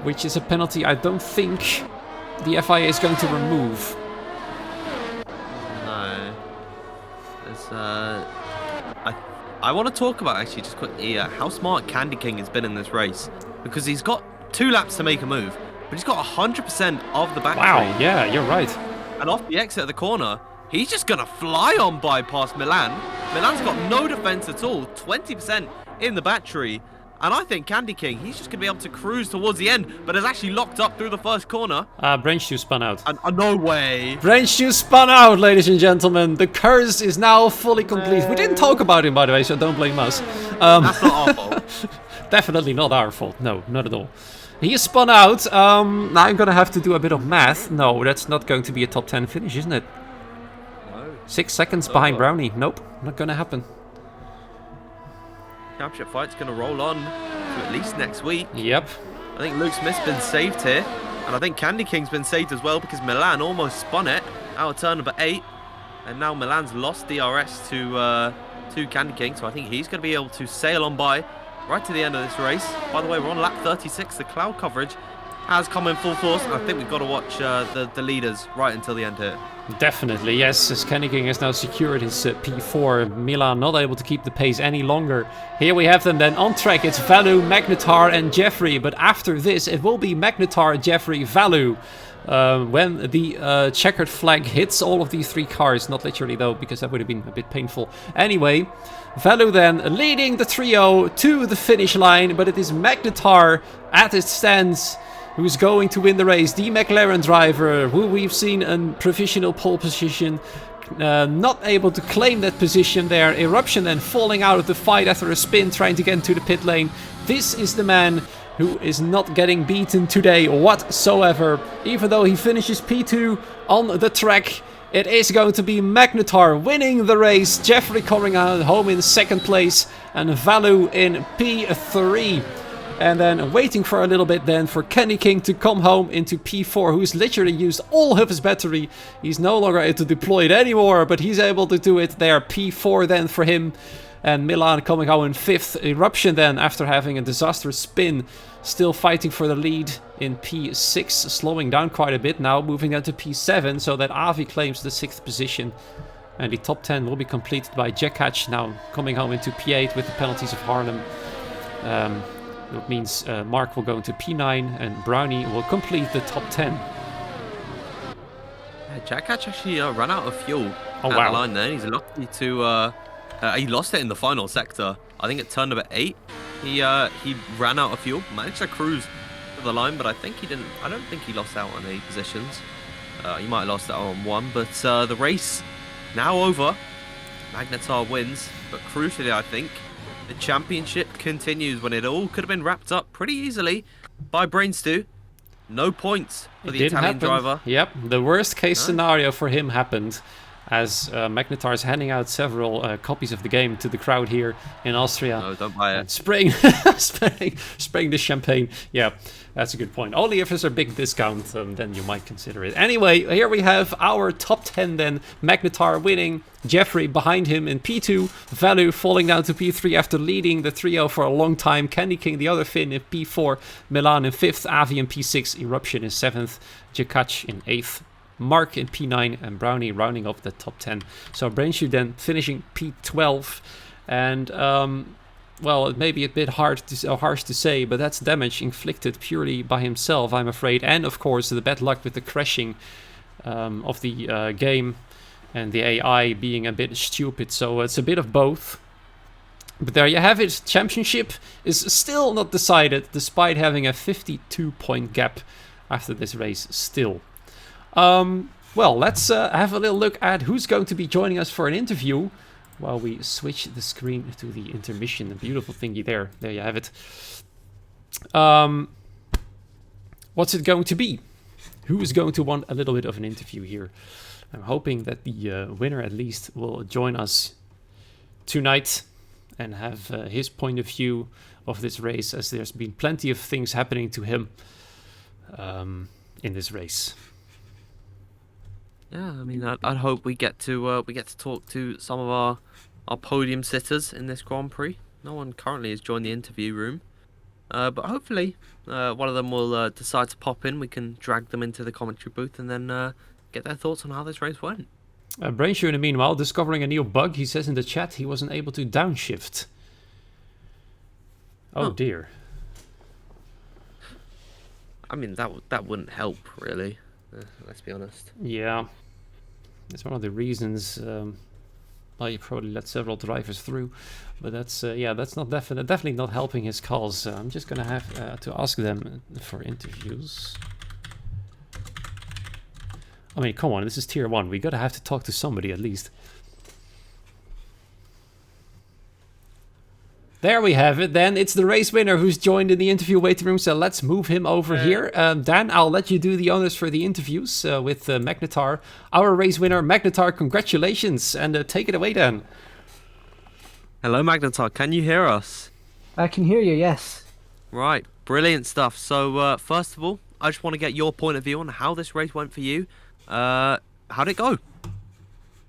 which is a penalty I don't think the FIA is going to remove. No. There's, I want to talk about actually just quickly how smart Candy King has been in this race, because he's got 2 laps to make a move, but he's got 100% of the battery. Wow, yeah, you're right. And off the exit of the corner, he's just going to fly on by past Milan. Milan's got no defense at all, 20% in the battery. And I think Candy King, he's just going to be able to cruise towards the end, but is actually locked up through the first corner. Brain Shoe spun out. No way. Brain Shoe spun out, ladies and gentlemen. The curse is now fully complete. We didn't talk about him, by the way, so don't blame us. That's not our fault. Definitely not our fault. No, not at all. He is spun out. Now I'm going to have to do a bit of math. No, that's not going to be a top 10 finish, isn't it? No. 6 seconds behind Brownie. Nope, not going to happen. Championship fight's going to roll on to at least next week. Yep. I think Luke Smith's been saved here. And I think Candy King's been saved as well, because Milan almost spun it out of turn number 8. And now Milan's lost DRS to Candy King. So I think he's going to be able to sail on by right to the end of this race. By the way, we're on lap 36. The cloud coverage has come in full force. And I think we've got to watch the leaders right until the end here. Definitely, yes, as Candy King has now secured his P4. Milan not able to keep the pace any longer. Here we have them then on track. It's Valu, Magnetar and Jeffrey. But after this, it will be Magnetar, Jeffrey, Valu. When the checkered flag hits all of these 3 cars. Not literally though, because that would have been a bit painful. Anyway, Valu then leading the trio to the finish line. But it is Magnetar at its stands who's going to win the race. The McLaren driver, who we've seen in provisional pole position, not able to claim that position there. Eruption then falling out of the fight after a spin, trying to get into the pit lane. This is the man who is not getting beaten today whatsoever. Even though he finishes P2 on the track, it is going to be Magnetar winning the race. Jeffrey coming home in 2nd place and Valu in P3. And then waiting for a little bit then for Candy King to come home into P4, who's literally used all of his battery. He's no longer able to deploy it anymore, but he's able to do it there. P4 then for him. And Milan coming home in 5th. Eruption then, after having a disastrous spin, still fighting for the lead in P6, slowing down quite a bit now, moving down to P7, so that Avi claims the 6th position. And the top 10 will be completed by Jakac, now coming home into P8 with the penalties of Harlem. That means Mark will go into P9 and Brownie will complete the top 10. Catch actually ran out of fuel Oh, at the wow. line there. He's lucky to he lost it in the final sector. I think at turn number 8. He ran out of fuel, managed to cruise to the line, but I think he didn't. I don't think he lost out on any positions. He might have lost out on one, but the race now over. Magnetar wins, but crucially, I think the championship continues when it all could have been wrapped up pretty easily by Brainstew. No points for the Italian driver. Yep, the worst case No. scenario for him happened as Magnetar is handing out several copies of the game to the crowd here in Austria. No, don't buy And it. spraying the champagne. Yeah, that's a good point. Only if there's a big discount, then you might consider it. Anyway, here we have our top 10 then. Magnetar winning, Jeffrey behind him in P2, Valu falling down to P3 after leading the trio for a long time, Candy King the other Finn in P4, Milan in 5th, Avi in P6, Eruption in 7th, Jakach in 8th, Mark in P9, and Brownie rounding up the top 10. So Brainshoe then finishing P12, and well, it may be a bit harsh to say, but that's damage inflicted purely by himself, I'm afraid, and of course the bad luck with the crashing of the game and the AI being a bit stupid. So it's a bit of both. But there you have it. Championship is still not decided, despite having a 52-point gap after this race still. Well, let's have a little look at who's going to be joining us for an interview while we switch the screen to the intermission. The beautiful thingy there. There you have it. What's it going to be? Who is going to want a little bit of an interview here? I'm hoping that the winner at least will join us tonight and have his point of view of this race, as there's been plenty of things happening to him in this race. Yeah, I mean, I'd hope we get to talk to some of our podium sitters in this Grand Prix. No one currently has joined the interview room, but hopefully one of them will decide to pop in. We can drag them into the commentary booth and then get their thoughts on how this race went. Brainshoe, in the meanwhile, discovering a new bug. He says in the chat he wasn't able to downshift. Oh dear. I mean, that wouldn't help really. Let's be honest. Yeah, it's one of the reasons why you probably let several drivers through, but that's that's not definitely not helping his cause. I'm just gonna have to ask them for interviews. I mean, come on, this is tier 1. We gotta have to talk to somebody at least. There we have it then. It's the race winner who's joined in the interview waiting room, so let's move him over here. Dan, I'll let you do the honors for the interviews with Magnetar. Our race winner, Magnetar, congratulations, and take it away, Dan. Hello, Magnetar. Can you hear us? I can hear you, yes. Right, brilliant stuff. So first of all, I just want to get your point of view on how this race went for you. How'd it go?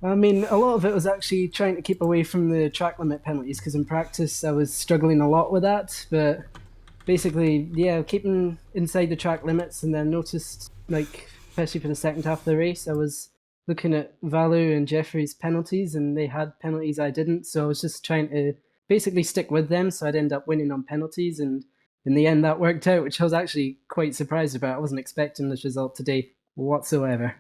I mean, a lot of it was actually trying to keep away from the track limit penalties, because in practice I was struggling a lot with that, but basically, yeah, keeping inside the track limits, and then noticed, like, especially for the second half of the race, I was looking at Valu and Jeffrey's penalties, and they had penalties I didn't, so I was just trying to basically stick with them, so I'd end up winning on penalties, and in the end that worked out, which I was actually quite surprised about. I wasn't expecting this result today whatsoever.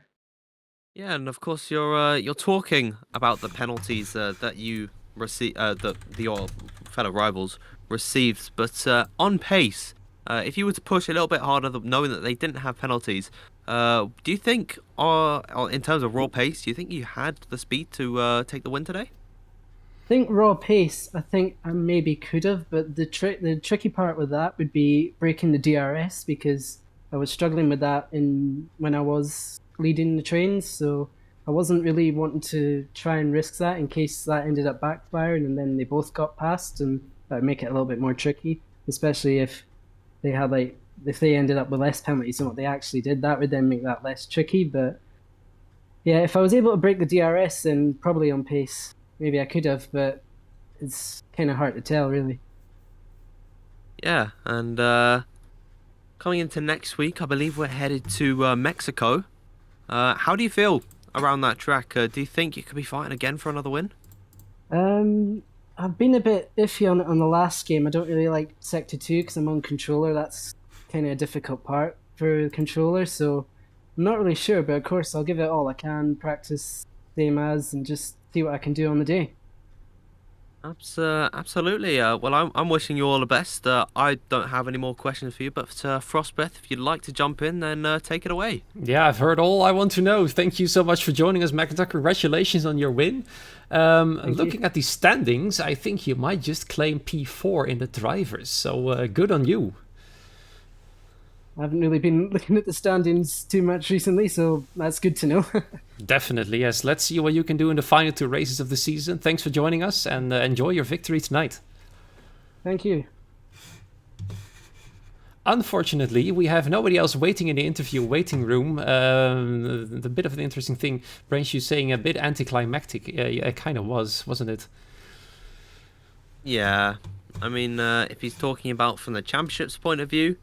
Yeah, and of course you're talking about the penalties that you receive, that your fellow rivals received. But on pace, if you were to push a little bit harder, knowing that they didn't have penalties, do you think, in terms of raw pace, do you think you had the speed to take the win today? I think raw pace, I think I maybe could have, but the tricky part with that would be breaking the DRS, because I was struggling with that when I was leading the trains, so I wasn't really wanting to try and risk that in case that ended up backfiring and then they both got past, and that would make it a little bit more tricky, especially if they had if they ended up with less penalties than what they actually did. That would then make that less tricky. But yeah, if I was able to break the DRS, then probably on pace maybe I could have, but it's kind of hard to tell really. Yeah, and coming into next week, I believe we're headed to Mexico. How do you feel around that track? Do you think you could be fighting again for another win? I've been a bit iffy on the last game. I don't really like Sector 2 because I'm on controller. That's kind of a difficult part for the controller. So I'm not really sure, but of course I'll give it all I can, practice same as, and just see what I can do on the day. Absolutely. Well, I'm wishing you all the best. I don't have any more questions for you, but Frostbreath, if you'd like to jump in, then take it away. Yeah, I've heard all I want to know. Thank you so much for joining us, McIntyre. Congratulations on your win. Looking at the standings, I think you might just claim P4 in the drivers. So good on you. I haven't really been looking at the standings too much recently, so that's good to know. Definitely, yes. Let's see what you can do in the final 2 races of the season. Thanks for joining us, and enjoy your victory tonight. Thank you. Unfortunately, we have nobody else waiting in the interview waiting room. The bit of an interesting thing, Brains, you saying a bit anticlimactic. It kind of was, wasn't it? Yeah. I mean, if he's talking about from the championship's point of view,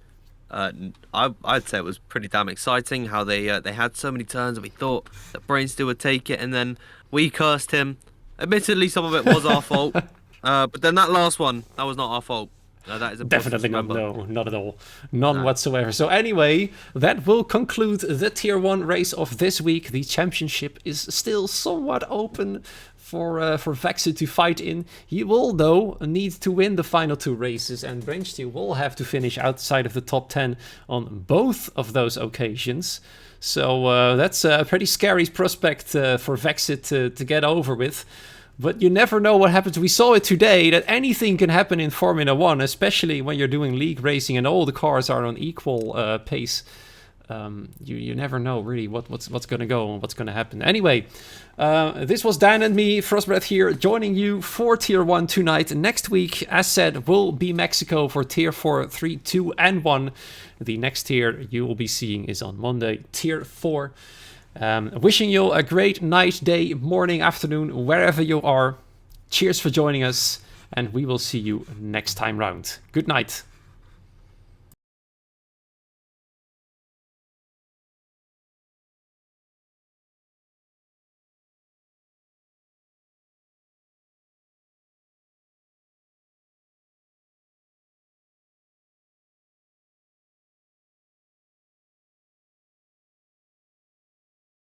I'd say it was pretty damn exciting how they had so many turns and we thought that Brainstill would take it, and then we cursed him. Admittedly, some of it was our fault, but then that last one, that was not our fault. That is definitely not. No, not at all. None whatsoever. So anyway, that will conclude the Tier 1 race of this week. The championship is still somewhat open for Vexit to fight in. He will, though, need to win the final 2 races, and Brainsteel will have to finish outside of the top 10 on both of those occasions. So that's a pretty scary prospect for Vexit to get over with. But you never know what happens. We saw it today that anything can happen in Formula 1, especially when you're doing league racing and all the cars are on equal pace. You never know really what's going to go and what's going to happen. Anyway, this was Dan and me, Frostbreath here, joining you for Tier 1 tonight. Next week, as said, will be Mexico for Tier 4, 3, 2, and 1. The next tier you will be seeing is on Monday, Tier 4. Wishing you a great night, day, morning, afternoon, wherever you are. Cheers for joining us, and we will see you next time round. Good night.